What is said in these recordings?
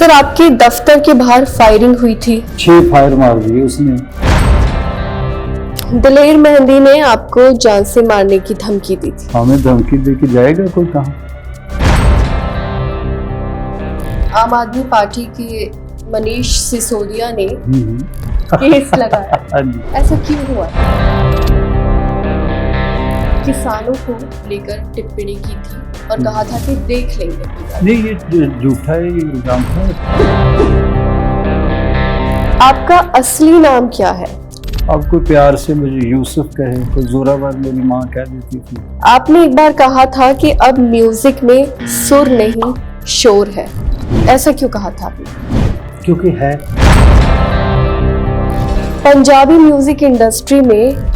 Sir, आपके दफ्तर के बाहर फायरिंग हुई थी। 6 फायर मार दिए उसने। दलेर मेहंदी ने आपको जान से मारने की धमकी दी थी। हमें धमकी दे के जाएगा कोई कहाँ? आम आदमी पार्टी के मनीष सिसोदिया ने केस लगाया। ऐसा क्यों हुआ? किसानों को लेकर टिप्पणी की थी और कहा था कि देख लेंगे। नहीं, ये झूठा है, ये इल्जाम था। आपका असली नाम क्या है? अब कोई प्यार से मुझे यूसुफ कहे, कोई जोरावर मेरी माँ कह देती थी। आपने एक बार कहा था कि अब म्यूजिक में सुर नहीं शोर है। ऐसा क्यों कहा था आपने? क्योंकि है। पंजाबी म्यूजिक इंडस्ट्री में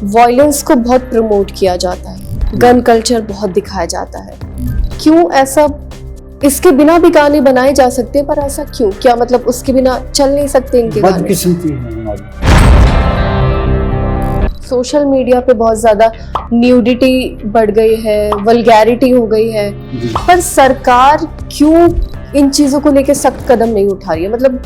वॉयलेंस को बहुत प्रमोट किया जाता है, गन कल्चर बहुत दिखाया जाता है। क्यों ऐसा? इसके बिना भी गाने बनाए जा सकते हैं, पर ऐसा क्यों? क्या मतलब उसके बिना चल नहीं सकते इनके गाने? बदकिस्मती है हमारी। सोशल मीडिया पे बहुत ज्यादा न्यूडिटी बढ़ गई है, वल्गैरिटी हो गई है, पर सरकार क्यों इन चीजों को लेकर सख्त कदम नहीं उठा रही है? मतलब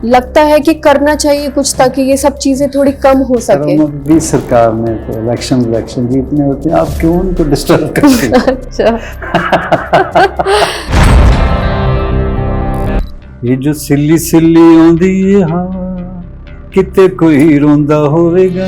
लगता है कि करना चाहिए कुछ ताकि ये सब चीजें थोड़ी कम हो सके। भी सरकार में तो इलेक्शन जीतने होते हैं, आप क्यों उनको डिस्टर्ब करते हैं? अच्छा। ये जो सिल्ली सिल्ली आंदी है हवा, किते कोई रोंदा होवेगा।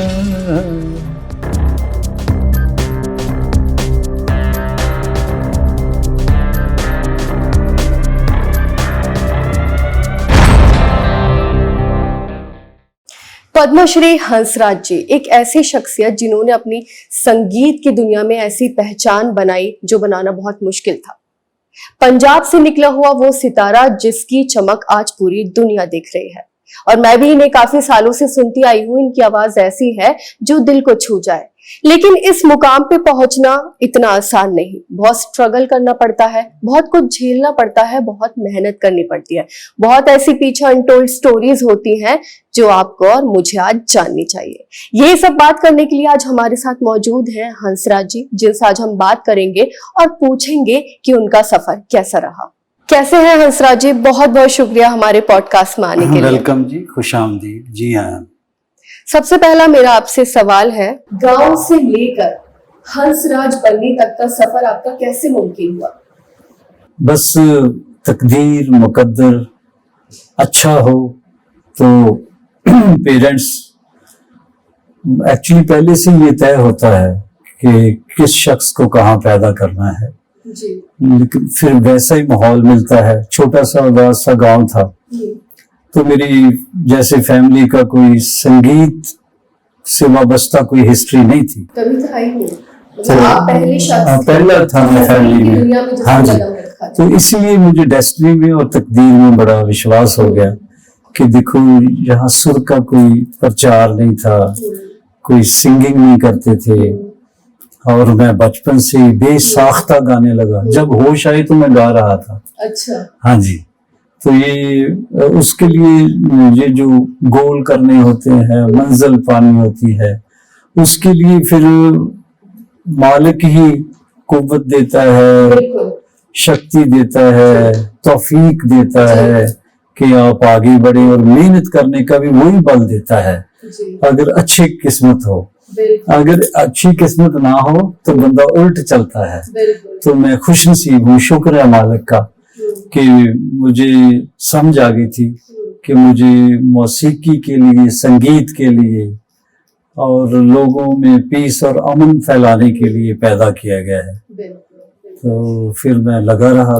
पद्मश्री हंसराज जी एक ऐसी शख्सियत जिन्होंने अपनी संगीत की दुनिया में ऐसी पहचान बनाई जो बनाना बहुत मुश्किल था। पंजाब से निकला हुआ वो सितारा जिसकी चमक आज पूरी दुनिया देख रही है, और मैं भी इन्हें काफी सालों से सुनती आई हूँ। इनकी आवाज ऐसी है जो दिल को छू जाए। लेकिन इस मुकाम पे पहुंचना इतना आसान नहीं, बहुत स्ट्रगल करना पड़ता है, बहुत कुछ झेलना पड़ता है, बहुत मेहनत करनी पड़ती है, बहुत ऐसी पीछे अनटोल्ड स्टोरीज होती हैं जो आपको और मुझे आज जाननी चाहिए। ये सब बात करने के लिए आज हमारे साथ मौजूद हैं हंसराज जी, जिनसे आज हम बात करेंगे और पूछेंगे कि उनका सफर कैसा रहा। कैसे हैं हंसराज जी? बहुत बहुत शुक्रिया हमारे पॉडकास्ट में आने के लिए। वेलकम जी, खुशामदीद। जी हाँ। सबसे पहला मेरा आपसे सवाल है, गांव से लेकर हंसराज बनने तक का सफर आपका कैसे मुमकिन हुआ? बस तकदीर मुकद्दर अच्छा हो तो पेरेंट्स एक्चुअली पहले से ये तय होता है कि किस शख्स को कहाँ पैदा करना है जी। लेकिन फिर वैसा ही माहौल मिलता है। छोटा सा उदास सा गांव था, तो मेरी जैसे फैमिली का कोई संगीत से वाबस्ता कोई हिस्ट्री नहीं थी। कभी था ही नहीं। तो आप पहली शख्स पहला था मैं फैमिली में। हाँ जी। तो इसलिए मुझे डेस्टिनी में और तकदीर में बड़ा विश्वास हो गया कि देखो यहाँ सुर का कोई प्रचार नहीं था, कोई सिंगिंग नहीं करते थे, और मैं बचपन से बेसाख्ता गाने लगा। जब होश आई तो मैं गा रहा था। अच्छा। हाँ जी। तो ये उसके लिए ये जो गोल करने होते हैं, मंजिल पानी होती है, उसके लिए फिर मालिक ही कुव्वत देता है, शक्ति देता है, तौफीक देता है कि आप आगे बढ़े, और मेहनत करने का भी वही बल देता है अगर अच्छी किस्मत हो। अगर अच्छी किस्मत ना हो तो बंदा उल्ट चलता है। तो मैं खुश नसीब हूँ, शुक्र है मालिक का कि मुझे समझ आ गई थी कि मुझे मौसीकी के लिए, संगीत के लिए और लोगों में पीस और अमन फैलाने के लिए पैदा किया गया है। तो फिर मैं लगा रहा।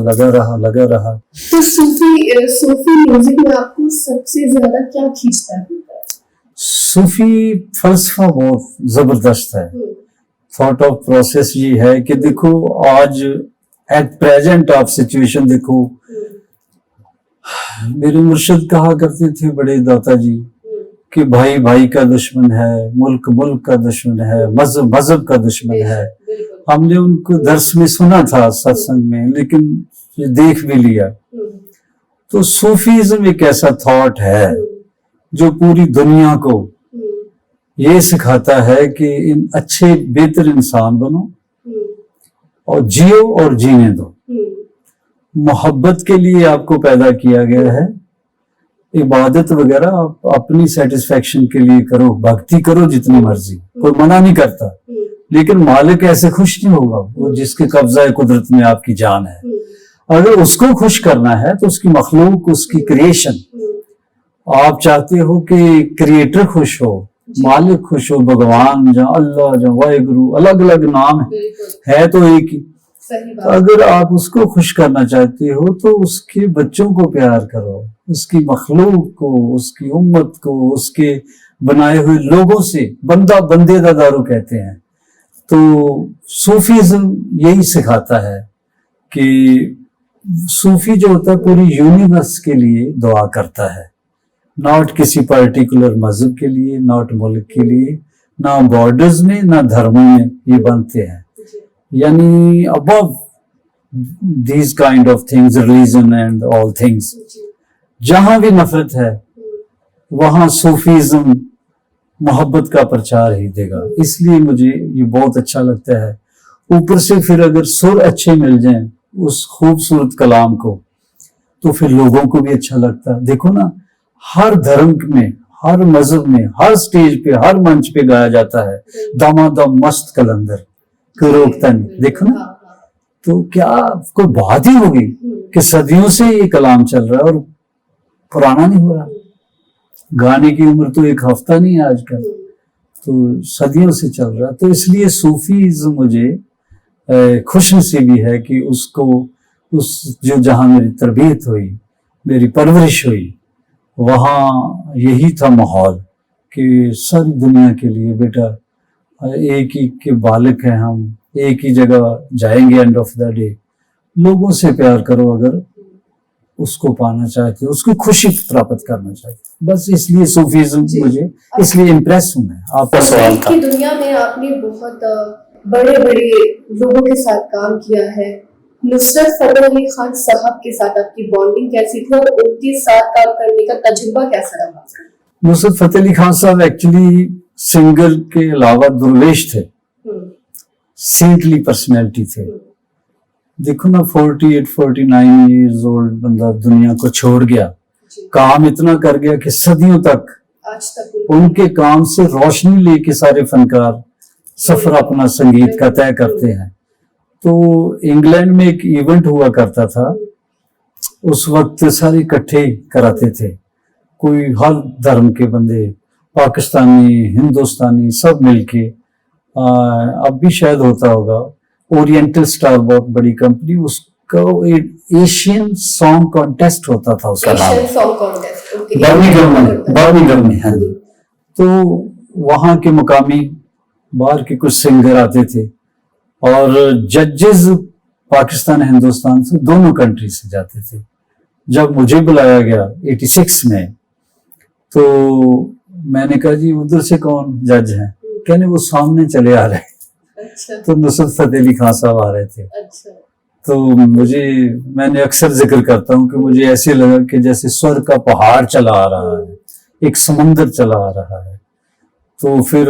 तो सूफी म्यूजिक में आपको सबसे ज्यादा क्या खींचता है? सूफी फलसफा बहुत जबरदस्त है। थॉट ऑफ प्रोसेस ये है कि देखो आज एट प्रेजेंट आप सिचुएशन देखो, मेरे मुर्शिद कहा करते थे बड़े दाता जी कि भाई भाई का दुश्मन है, मुल्क मुल्क का दुश्मन है, मजहब मजहब का दुश्मन है। हमने उनको दर्स में सुना था सत्संग में, लेकिन ये देख भी लिया। तो सूफीज्म एक ऐसा थॉट है जो पूरी दुनिया को ये सिखाता है कि इन अच्छे बेहतर इंसान बनो और जियो और जीने दो। मोहब्बत के लिए आपको पैदा किया गया है। इबादत वगैरह आप अपनी सेटिस्फेक्शन के लिए करो, भक्ति करो जितनी मर्जी, कोई मना नहीं करता, लेकिन मालिक ऐसे खुश नहीं होगा, वो जिसके कब्जा कुदरत में आपकी जान है। अगर उसको खुश करना है तो उसकी मखलूक, उसकी क्रिएशन, आप चाहते हो कि क्रिएटर खुश हो, मालिक खुश हो, भगवान जहाँ अल्लाह जहाँ वाहिगुरु, अलग अलग नाम है तो एक ही। तो अगर आप उसको खुश करना चाहते हो तो उसके बच्चों को प्यार करो, उसकी मखलूक को, उसकी उम्मत को, उसके बनाए हुए लोगों से। बंदा बंदे दा दारू कहते हैं। तो सूफीज्म यही सिखाता है कि सूफी जो होता है पूरी यूनिवर्स के लिए दुआ करता है, नॉट किसी पर्टिकुलर मजहब के लिए, नॉट मुल्क के लिए, ना बॉर्डर्स में ना धर्मों में ये बनते हैं, यानी above these kind of things, religion and all things. जहां भी नफरत है वहां सूफीज्म मोहब्बत का प्रचार ही देगा। इसलिए मुझे ये बहुत अच्छा लगता है। ऊपर से फिर अगर सुर अच्छे मिल जाएं उस खूबसूरत कलाम को, तो फिर लोगों को भी अच्छा लगता है। देखो ना, हर धर्म में, हर मजहब में, हर स्टेज पे, हर मंच पे गाया जाता है दमादम मस्त कलंदर, कोई रोकता नहीं। देखो ना, तो क्या कोई बात ही होगी कि सदियों से ये कलाम चल रहा है और पुराना नहीं हो रहा। गाने की उम्र तो एक हफ्ता नहीं है आजकल, तो सदियों से चल रहा। तो इसलिए सूफीज़्म मुझे खुशनसीबी है कि उसको, उस जो जहां मेरी तरबियत हुई, मेरी परवरिश हुई, वहाँ यही था माहौल कि सारी दुनिया के लिए बेटा एक ही के बालिक हैं हम, एक ही जगह जाएंगे एंड ऑफ द डे। लोगों से प्यार करो अगर उसको पाना चाहते हो, उसकी खुशी प्राप्त करना चाहते हो। बस इसलिए सूफीज्म मुझे, इसलिए इम्प्रेस हूं मैं। आपका सवाल था। दुनिया में आपने बहुत बड़े बड़े लोगों के साथ काम किया है। नुसरत फतेह अली खान साहब के साथ आपकी बॉन्डिंग कैसी थी और उनके साथ काम करने का तजुर्बा कैसा रहा? नुसरत फतेह अली खान साहब एक्चुअली सिंगर के अलावा दुर्वेश थे, सेंटली पर्सनैलिटी थे। देखो ना, 48-49 ईयर्स ओल्ड बंदा दुनिया को छोड़ गया, काम इतना कर गया कि सदियों तक आज तक उनके काम से रोशनी लेके सारे फनकार सफर अपना संगीत का तय करते हैं। तो इंग्लैंड में एक इवेंट हुआ करता था, उस वक्त सारे इकट्ठे कराते थे, कोई हर धर्म के बंदे, पाकिस्तानी, हिंदुस्तानी, सब मिलके। अब भी शायद होता होगा, ओरिएंटल स्टार बहुत बड़ी कंपनी, उसका एशियन सॉन्ग कॉन्टेस्ट होता था, उसका नाम बर्मिंघम में है। तो वहाँ के मुकामी बाहर के कुछ सिंगर आते थे और जजेस पाकिस्तान हिंदुस्तान से दोनों कंट्री से जाते थे। जब मुझे बुलाया गया 86 में, तो मैंने कहा जी उधर से कौन जज हैं? कहने वो सामने चले आ रहे हैं। अच्छा। तो नुसरत फतेह अली खान साहब आ रहे थे। अच्छा। तो मैंने अक्सर जिक्र करता हूँ कि मुझे ऐसे लगा कि जैसे स्वर्ग का पहाड़ चला आ रहा है, एक समंदर चला आ रहा है। तो फिर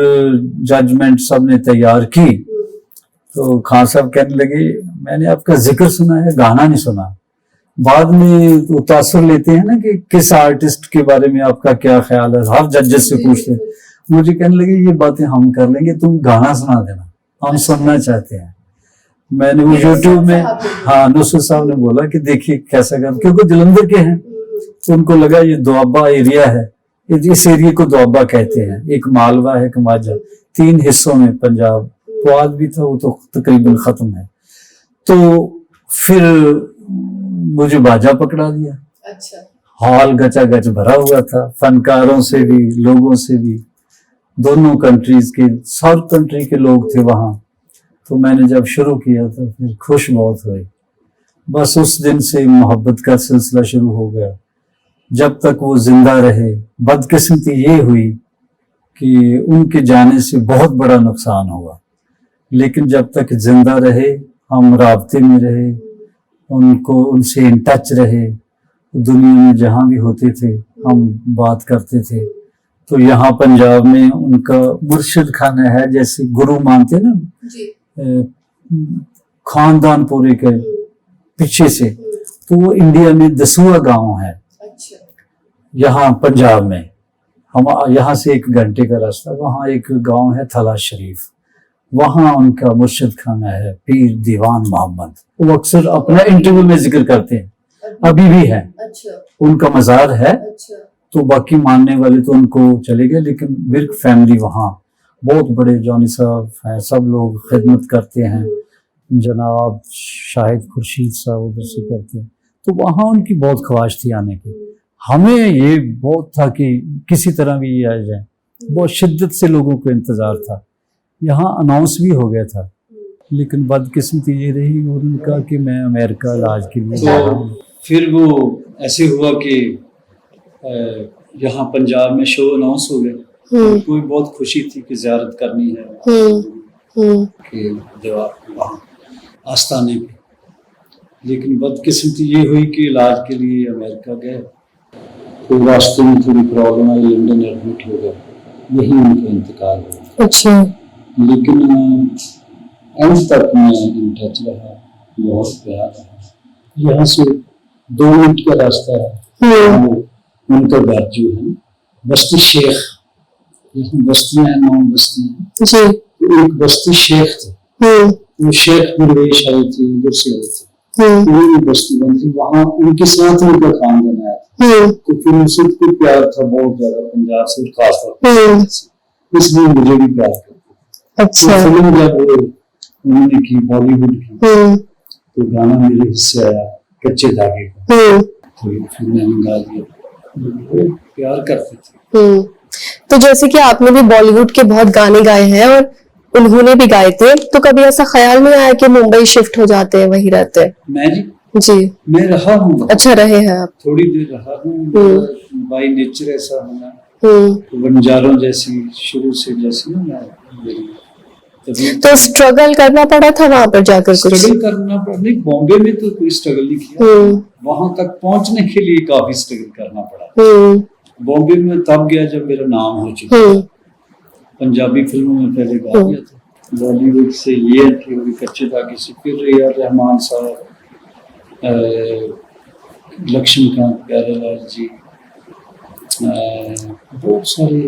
जजमेंट सबने तैयार की, तो खान साहब कहने लगे मैंने आपका जिक्र सुना है, गाना नहीं सुना। बाद में तो तासुर लेते हैं ना कि किस आर्टिस्ट के बारे में आपका क्या ख्याल है, हर जजेस से पूछते हैं। मुझे कहने लगे ये बातें हम कर लेंगे, तुम गाना सुना देना, हम सुनना चाहते हैं। मैंने वो यूट्यूब में, हाँ, नुसरत साहब ने बोला कि देखिए कैसा कर, क्योंकि जलंधर के हैं, तो उनको लगा ये दोआबा एरिया है, इस एरिया को दोआबा कहते हैं। एक मालवा है, एक माझा, 3 हिस्सों में पंजाब, पुआल भी था, वो तो तकरीबन खत्म है। तो फिर मुझे बाजा पकड़ा दिया। अच्छा। हॉल गचागच भरा हुआ था, फनकारों से भी, लोगों से भी, दोनों कंट्रीज के, साउथ कंट्री के लोग थे वहां। तो मैंने जब शुरू किया तो फिर खुश बहुत हुए। बस उस दिन से मोहब्बत का सिलसिला शुरू हो गया, जब तक वो जिंदा रहे। बदकिस्मती ये हुई कि उनके जाने से बहुत बड़ा नुकसान हुआ, लेकिन जब तक जिंदा रहे, हम राब्ते में रहे, उनसे इन टच रहे, दुनिया में जहां भी होते थे हम बात करते थे। तो यहाँ पंजाब में उनका मुर्शिद खाना है, जैसे गुरु मानते ना जी। खानदान पूरे के पीछे से तो वो इंडिया में 10वां गांव है, अच्छा। यहाँ पंजाब में। हम यहाँ से 1 घंटे का रास्ता, वहाँ एक गांव है थला शरीफ, वहाँ उनका मुर्शिद खाना है पीर दीवान मोहम्मद। वो अक्सर अपना इंटरव्यू में जिक्र करते हैं, अभी भी है। अच्छा। उनका मज़ार है। अच्छा। तो बाकी मानने वाले तो उनको चले गए, लेकिन विर्क फैमिली वहाँ बहुत बड़े जॉनी साहब हैं, सब लोग खिदमत करते हैं, जनाब शाहिद खुर्शीद साहब उधर से करते हैं। तो वहाँ उनकी बहुत ख्वाहिश थी आने की। हमें ये बहुत था कि किसी तरह भी ये आ जाए, बहुत शिद्दत से लोगों को इंतज़ार था। यहाँ अनाउंस भी हो गया था, लेकिन बदकिस्मती ये रही, उन्होंने कहा कि मैं अमेरिका इलाज के लिए जा रहा हूँ। फिर वो ऐसे हुआ कि यहाँ पंजाब में शो अनाउंस हो गए। उनको भी बहुत खुशी थी कि ज़ियारत करनी है कि जवाब वहाँ आस्थाने पे। लेकिन बदकिस्मती ये हुई कि इलाज के लिए अमेरिका गए, तो रास्ते में थोड़ी प्रॉब्लम आई, लंदन एडमिट हो गए, यही उनका इंतकाल हुआ। अच्छा। लेकिन अंत तक मैं इन टच रहा, बहुत प्यार रहा। यहाँ से 2 मिनट का रास्ता है। वो उनका घर जो है बस्ती शेख, यहाँ बस्तियाँ हैं, 9 बस्तियाँ हैं, तो एक बस्ती शेख थे, वो शेख दरवेश आए थे, उधर से आए थे, वो बस्ती बन थी, वहाँ उनके साथ उनका खानदान आया था। तो फिर उनसे को प्यार था बहुत ज्यादा, पंजाब से खास तौर पर, इसलिए मुझे भी प्यार करते। अच्छा। तो फिल्म जब उन्होंने की बॉलीवुड की, तो गाना मेरे हिस्से आया कच्चे धागे का, तो फिर मैंने गा दिया। वो प्यार करते थे। तो जैसे कि आपने भी बॉलीवुड के बहुत गाने गाए हैं और उन्होंने भी गाए थे, तो कभी ऐसा ख्याल नहीं आया कि मुंबई शिफ्ट हो जाते हैं, वहीं रहते हैं? मैं जी। मैं रहा हूँ। अच्छा, रहे हैं आप? थोड़ी देर रहा हूँ। बाई नेचर ऐसा होना, तो बंजारों जैसी शुरू से जैसी ना मैं, तो स्ट्रगल करना पड़ा था वहां पर जाकर? कुछ स्ट्रगल करना पड़ा नहीं, बॉम्बे में तो कोई स्ट्रगल नहीं किया, वहां तक पहुंचने के लिए काफी स्ट्रगल करना पड़ा। बॉम्बे में तब गया जब मेरा नाम हो चुका, पंजाबी फिल्मों में पहले गा दिया था। बॉलीवुड से ये थे कच्चे धागे से, फिर यार रहमान साहब, लक्ष्मीकांत प्यारेलाल जी, बहुत सारे,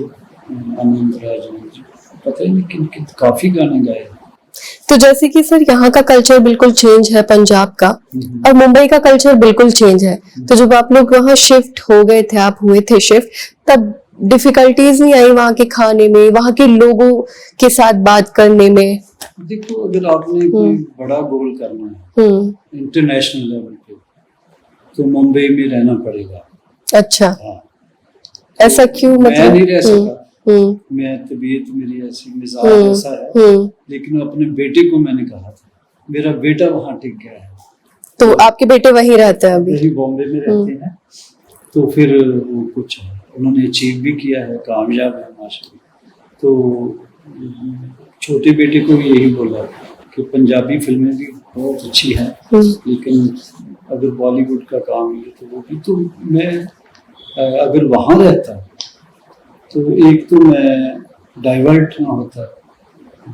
आनंद राजन जी, पता ही नहीं किन किन काफी गाने गाए। तो जैसे कि सर यहाँ का कल्चर बिल्कुल चेंज है पंजाब का, और मुंबई का कल्चर बिल्कुल चेंज है, तो जब आप लोग वहाँ शिफ्ट हो गए थे, आप हुए थे शिफ्ट, तब डिफिकल्टीज नहीं आई वहाँ के खाने में, वहाँ के लोगों के साथ बात करने में? देखो, अगर आपने कोई बड़ा गोल करना है इंटरनेशनल लेवल पे, तो मुंबई में रहना पड़ेगा। अच्छा। हाँ। ऐसा क्यों? मैं मतलब नहीं रह सका, मैं तबीयत मेरी ऐसी, मिजाज ऐसा है। लेकिन अपने बेटे को मैंने कहा था, मेरा बेटा वहाँ टिक गया है। तो आपके बेटे वहीं रहते हैं अभी? वही बॉम्बे में रहते हैं। तो फिर वो कुछ उन्होंने अचीव भी किया है, कामयाब है माशाल्लाह। तो छोटे बेटे को भी यही बोला कि पंजाबी फिल्में भी बहुत अच्छी हैं, लेकिन अगर बॉलीवुड का काम है तो वो भी, तो मैं अगर वहाँ रहता तो एक तो मैं डाइवर्ट ना होता,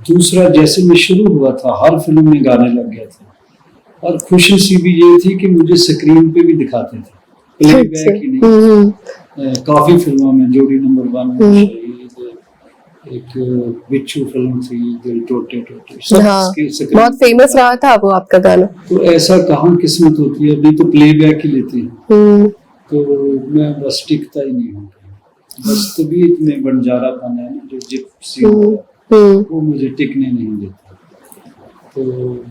दूसरा जैसे मैं शुरू हुआ था हर फिल्म में गाने लग गया था, और खुशनसीबी ये थी कि मुझे स्क्रीन पे भी दिखाते थे, प्लेबैक ही नहीं। काफी फिल्मों में, जोड़ी नंबर 1 में शहीद, एक बिच्छू फिल्म थी, दिल टोटे टोटे, हाँ, बहुत फेमस रहा था वो आपका गाना। तो ऐसा कहाँ किस्मत होती है, अभी तो प्लेबैक ही लेते हैं। तो मैं बस टिकता ही नहीं हूँ, बस तबीयत में बंजारापन है जो जिप्सी वो मुझे टिकने नहीं देता। तो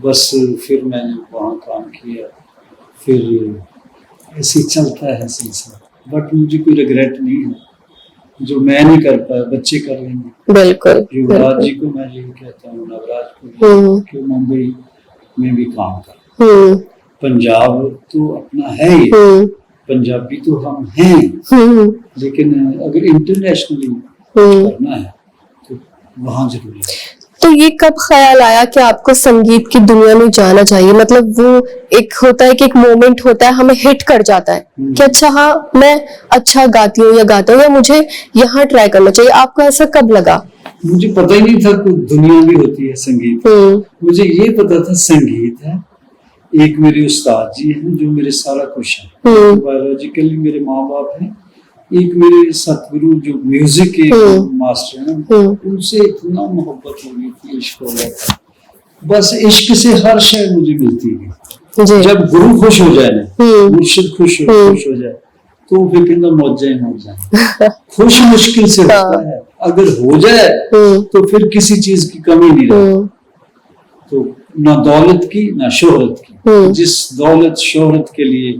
बस फिर मैंने वहाँ काम किया, फिर ऐसे चलता है सिलसिला। बट मुझे कोई रिग्रेट नहीं है, जो मैं नहीं कर पाया बच्चे कर लेंगे। बिल्कुल। युवराज जी को मैं यही कहता हूँ, नवराज को, कि मुंबई में भी काम कर। पंजाब तो अपना है ही, पंजाबी तो हम हैं, लेकिन अगर इंटरनेशनली करना है तो वहाँ जरूरी है। तो ये कब ख्याल आया कि आपको संगीत की दुनिया में जाना चाहिए? मतलब वो एक होता है कि एक मोमेंट होता है, हमें हिट कर जाता है कि अच्छा हाँ मैं अच्छा गाती हूँ या गाता हूँ, या मुझे यहाँ ट्राई करना चाहिए। आपको ऐसा कब लगा? मुझे पता ही नहीं था कोई दुनिया भी होती है संगीत। मुझे ये पता था संगीत है, एक मेरे उस्ताद जी हैं जो मेरे सारा कुछ है, बायोलॉजिकली मेरे माँ बाप हैं। एक मेरे सतगुरु जो म्यूजिक के मास्टर हैं ना, उनसे इतना मोहब्बत हो गई थी, इश्क हो गया था। बस इश्क से हर शय मुझे मिलती है। जब गुरु खुश हो जाए ना, मुर्शिद खुश हो जाए, तो फिर कहना मौजा खुश मुश्किल से होता है, अगर हो जाए तो फिर किसी चीज की कमी नहीं रहती। तो ना दौलत की ना शोहरत की, जिस दौलत शोहरत के लिए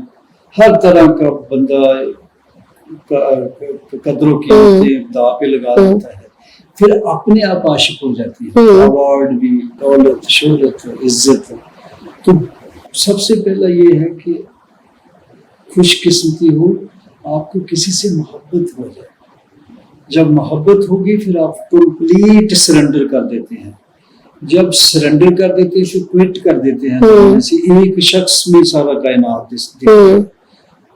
हर तरह का बंदा कदरों की दाव पे लगा देता है, फिर अपने आप आशिक हो जाती है। अवार्ड भी, दौलत, शोहरत, इज्जत। तो सबसे पहला ये है कि खुशकिस्मती हो, आपको किसी से मोहब्बत हो जाए। जब मोहब्बत होगी फिर आप कंप्लीट सरेंडर कर देते हैं। जब सरेंडर कर देते हैं, फिर क्विट कर देते हैं, तो ऐसे एक शख्स में सारा कायनात दिखता है,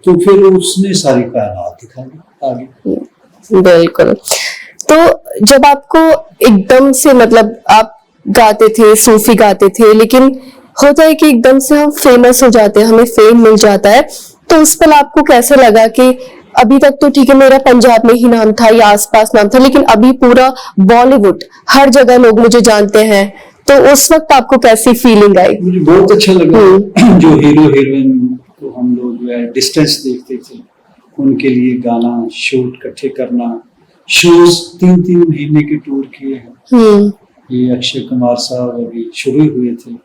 तो फिर उसने सारी कायनात दिखा दी आगे। बिल्कुल। तो जब आपको एकदम से, मतलब आप गाते थे, सूफी गाते थे, लेकिन होता है कि एकदम से हम फेमस हो जाते हैं, हमें फेम मिल जाता है, तो उस पल आपको कैसे लगा कि अभी तक तो ठीक है मेरा पंजाब में ही नाम था या आसपास नाम था, लेकिन अभी पूरा बॉलीवुड, हर जगह लोग मुझे जानते हैं, तो उस वक्त आपको कैसी फीलिंग आई? मुझे बहुत अच्छा लगा। जो हीरो हीरोइन को हम लोग जो है डिस्टेंस देखते थे, उनके लिए गाना शूट इकट्ठे करना, शोज 3-3 महीने के टूर किए हैं। ये अक्षय कुमार साहब अभी शुरू हुए थे,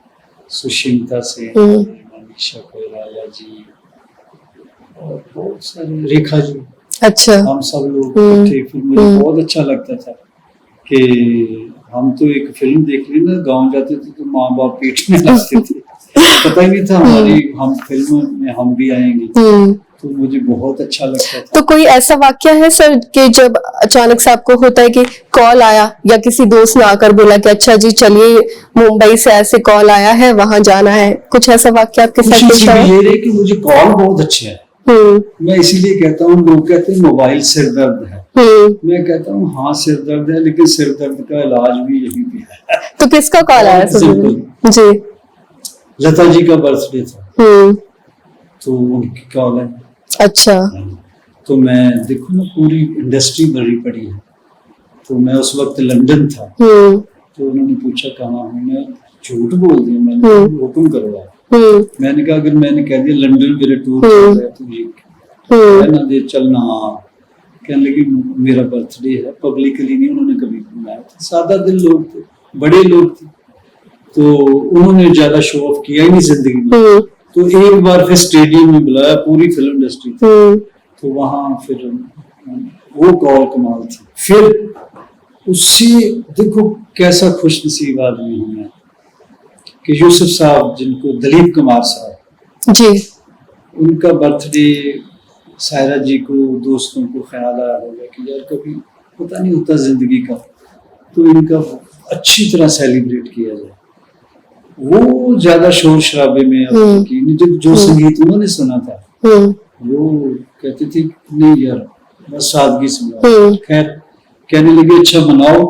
सुष्मिता से, मनीषा कोइराला जी और बहुत सारे, रेखा जी, अच्छा, हम सब लोग थे। फिर मुझे बहुत अच्छा लगता था कि हम तो एक फिल्म देख ली ना, गाँव जाते थे तो माँ बाप पीटने लगते थे, पता ही नहीं था हमारी हम फिल्म में हम भी आएंगे, तो मुझे बहुत अच्छा लगता था। तो कोई ऐसा वाक्य है सर कि जब अचानक से आपको होता है कि कॉल आया या किसी दोस्त ने आकर बोला कि अच्छा जी चलिए मुंबई से ऐसे कॉल आया है, वहां जाना है, कुछ ऐसा वाक्य आपके साथ पेश आया? ये रहे कि मुझे कॉल बहुत अच्छे है। मैं इसीलिए कहता हूँ, लोग कहते हैं मोबाइल सिर दर्द है, मैं कहता हूँ हाँ सिर दर्द है, लेकिन सिर दर्द का इलाज भी यही पे है। तो किसका कॉल आया जी? लता जी का बर्थडे था, तो उनकी कॉल है। अच्छा। तो मैं देखो ना, पूरी इंडस्ट्री भरी पड़ी है, तो मैं उस वक्त लंदन था, तो उन्होंने पूछा कहाँ हूँ, मैं झूठ बोल दिया, मैंने हुक्म करवाया। मैंने कहा अगर मैंने कह दिया लंदन मेरे टूर चल रहा है, तो ये कहना दे चलना। कहने लगी मेरा बर्थडे है, पब्लिकली नहीं उन्होंने कभी बुलाया था, सादा दिल लोग थे, बड़े लोग थे, तो उन्होंने ज्यादा शो ऑफ किया ही नहीं जिंदगी में। तो एक बार फिर स्टेडियम में बुलाया, पूरी फिल्म इंडस्ट्री थी, तो वहां फिर वो कॉल कमाल थी। फिर उससे देखो कैसा खुशनसीब आदमी हूं मैं कि यूसुफ साहब, जिनको दिलीप कुमार साहब जी, उनका बर्थडे, सायरा जी को, दोस्तों को ख्याल आया होगा कि यार कभी पता नहीं होता जिंदगी का, तो इनका अच्छी तरह सेलिब्रेट किया जाए। वो ज्यादा शोर शराबे में की, जो संगीत उन्होंने सुना था, वो कहते थे नहीं यार बस सादगी सुना। खैर कहने लगे अच्छा मनाओ,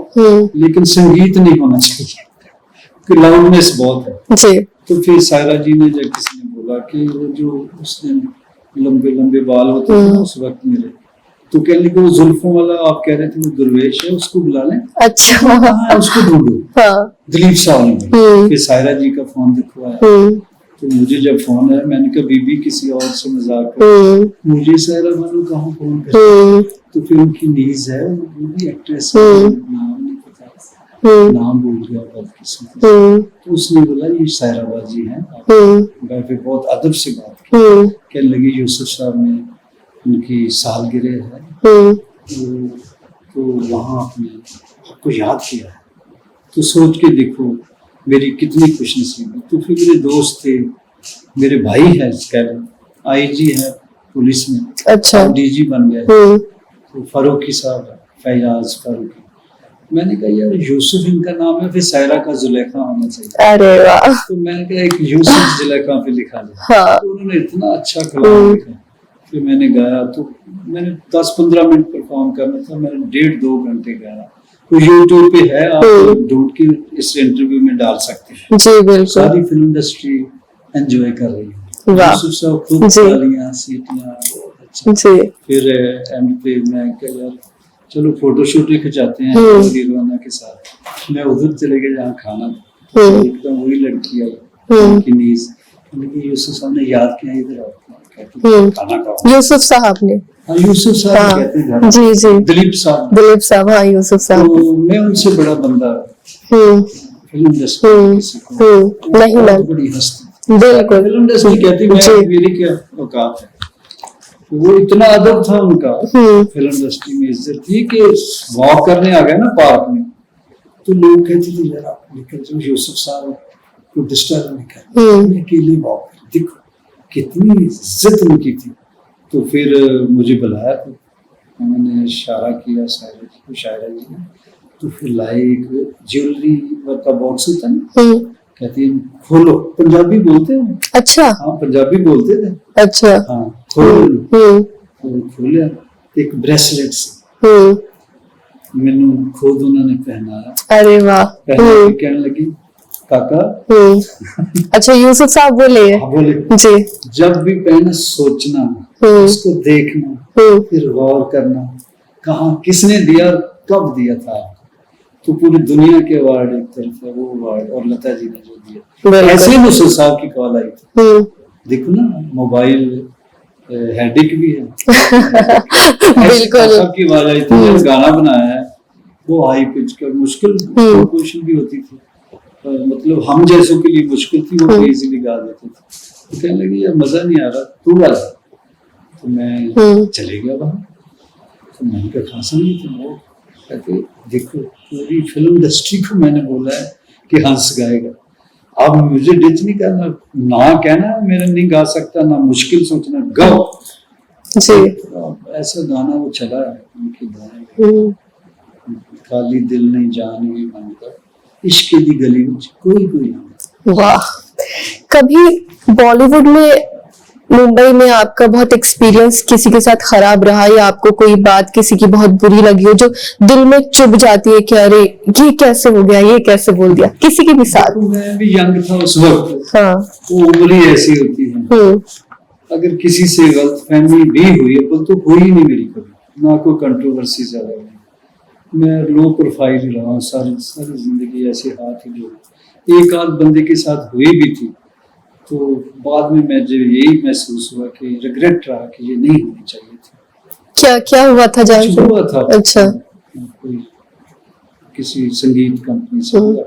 लेकिन संगीत नहीं होना चाहिए, लाउडनेस बहुत है जी। तो फिर सायरा जी ने, जब किसी ने बोला कि वो जो उस दिन लंबे लंबे बाल होते थे उस वक्त मेरे, तो कहने लगे वो जुल्फों वाला आप कह रहे थे वो दुर्वेश है, उसको बुला लें। अच्छा, हाँ, उसको ढूंढो। दिलीप साहब ने फिर सायरा जी का फोन दिखवाया, तो मुझे जब फोन आया मैंने कहा बीबी किसी और से मजाक कर, मुझे सायरा मानो कहाँ फोन कर, तो फिर उनकी नीज है, वो भी एक्ट्रेस है, नाम नहीं पता, नाम भूल गया बदकिस्मती, तो उसने बोला ये सायरा बाजी है। मैं फिर बहुत अदब से बात की, कहने लगी यूसुफ साहब ने उनकी सालगिरह है, तो वहाँ आपने आपको याद किया है, तो सोच के देखो मेरी कितनी खुशनसीबी। तो फिर मेरे दोस्त थे, मेरे भाई है आईजी है पुलिस में, अच्छा डीजी बन गया, तो फारूकी साहब है, फैयाज फारूकी। मैंने कहा यार यूसुफ इनका नाम है, फिर सायरा का जुलेखा होना चाहिए। अरे वाह। तो मैंने कहा एक यूसुफ जुलेखा पे लिखा लिया। हाँ। तो उन्होंने इतना अच्छा कलाम लिखा, फिर मैंने गाया, तो मैंने 10-15 मिनट परफॉर्म करना था, मैंने 1.5-2 घंटे गाया। तो यूट्यूब पे है, आप ढूंढ के इस इंटरव्यू में डाल सकते हैं जी। बिल्कुल। सारी फिल्म इंडस्ट्री एंजॉय कर रही हूँ। वाह। यूसुफ साहब खूब जी। तालियां सीटियां बहुत अच्छा। जी। फिर एंड पे मैं कहा यार चलो फोटो शूट ही खिंचाते हैं हम्म। हीरोइना के साथ। मैं उधर चले गए जहाँ खाना था, हम्म। एकदम वही लड़की आई हम्म। उनकी नीज, उनकी यूसुफ साहब ने याद किया इधर आओ, कहती हम्म। खाना खाओ। यूसुफ साहब ने। हाँ यूसुफ साहब हाँ। कहते हैं घर। जी जी। दिलीप साहब। दिलीप साहब, हाँ यूसुफ साहब। तो मैं उनसे बड़ा बंदा हम्म। फिल्म इंडस्ट्री हम्म। किसी को नहीं बहुत मैम, बड़ी हस्ती। बिल्कुल। फिल्म इंडस्ट्री कहती मैं जी। मेरी क्या औकात है। तो वो इतना अदब था उनका हम्म। फिल्म इंडस्ट्री में, इज्जत थी कि वॉक करने आ गए ना पार्क में तो लोग कहते थे यार आप निकल जाओ, यूसुफ साहब को डिस्टर्ब नहीं कर, हम्म। अकेले वॉक कर, देखो कितनी इज्जत उनकी थी। तो फिर मुझे बुलाया तो उन्होंने इशारा किया शायरा जी ने, तो फिर लाए एक ज्वेलरी का बॉक्स होता है ना, हम्म। कहती है खोलो, पंजाबी बोलते हैं। अच्छा। हाँ पंजाबी बोलते थे। अच्छा। हाँ खोलो। हम्म। तो खोलिया एक ब्रेसलेट से मैनू खुद उन्होंने पहनाया। अरे वाह। पहना के कहने लगी काका। अच्छा यूसुफ साहब बोले। हाँ बोले जी। जब भी पहना सोचना, उसको देखना, फिर गौर करना कहाँ किसने दिया और कब दिया था आपको। तो पूरी दुनिया के अवार्ड एक तरफ है, वो अवार्ड और लता जी ने जो दिया। ऐसे ही यूसुफ साहब की कॉल आई थी, देखो ना मोबाइल हेडिक भी है। बिल्कुल। सबकी आवाज आई थी, जब गाना बनाया है वो हाई पिच का मुश्किल क्वेश्चन भी होती थी, मतलब हम जैसों के लिए मुश्किल थी, वो इजीली गा देते थे। तो कहने लगी यार मजा नहीं आ रहा, तू गा। तो मैं चले गया वहां, तो मैंने कहा खासा नहीं था। वो कहते देखो पूरी फिल्म इंडस्ट्री को मैंने बोला है कि हंस गाएगा, अब म्यूजिक डिच नहीं करना, ना कहना मेरा नहीं गा सकता, ना मुश्किल सोचना, गाओ जी। ऐसा गाना वो चला है उनकी गाने, खाली दिल नहीं जान भी मानता, इश्क दी गली में कोई नहीं। वाह। कभी बॉलीवुड में, मुंबई में आपका बहुत एक्सपीरियंस किसी के साथ खराब रहा, या आपको कोई बात किसी की बहुत बुरी लगी हो जो दिल में चुभ जाती है कि अरे ये कैसे हो गया, ये कैसे बोल दिया, किसी के भी साथ? मैं भी यंग था उस वक्त। हाँ। वो उम्र ही ऐसी होती है। अगर किसी से गलतफहमी भी हुई है तो हुई नहीं मेरी कभी, ना कोई कंट्रोवर्सी ज्यादा हुई। मैं लो प्रोफाइल ही रहा, सारी जिंदगी ऐसे हाथ ही जो एक आध बंदे के साथ हुई भी थी, तो बाद में मैं जब यही महसूस हुआ कि रिग्रेट रहा कि ये नहीं होनी चाहिए थी। क्या क्या हुआ था जान? हुआ था अच्छा। कोई किसी संगीत कंपनी से हुआ था,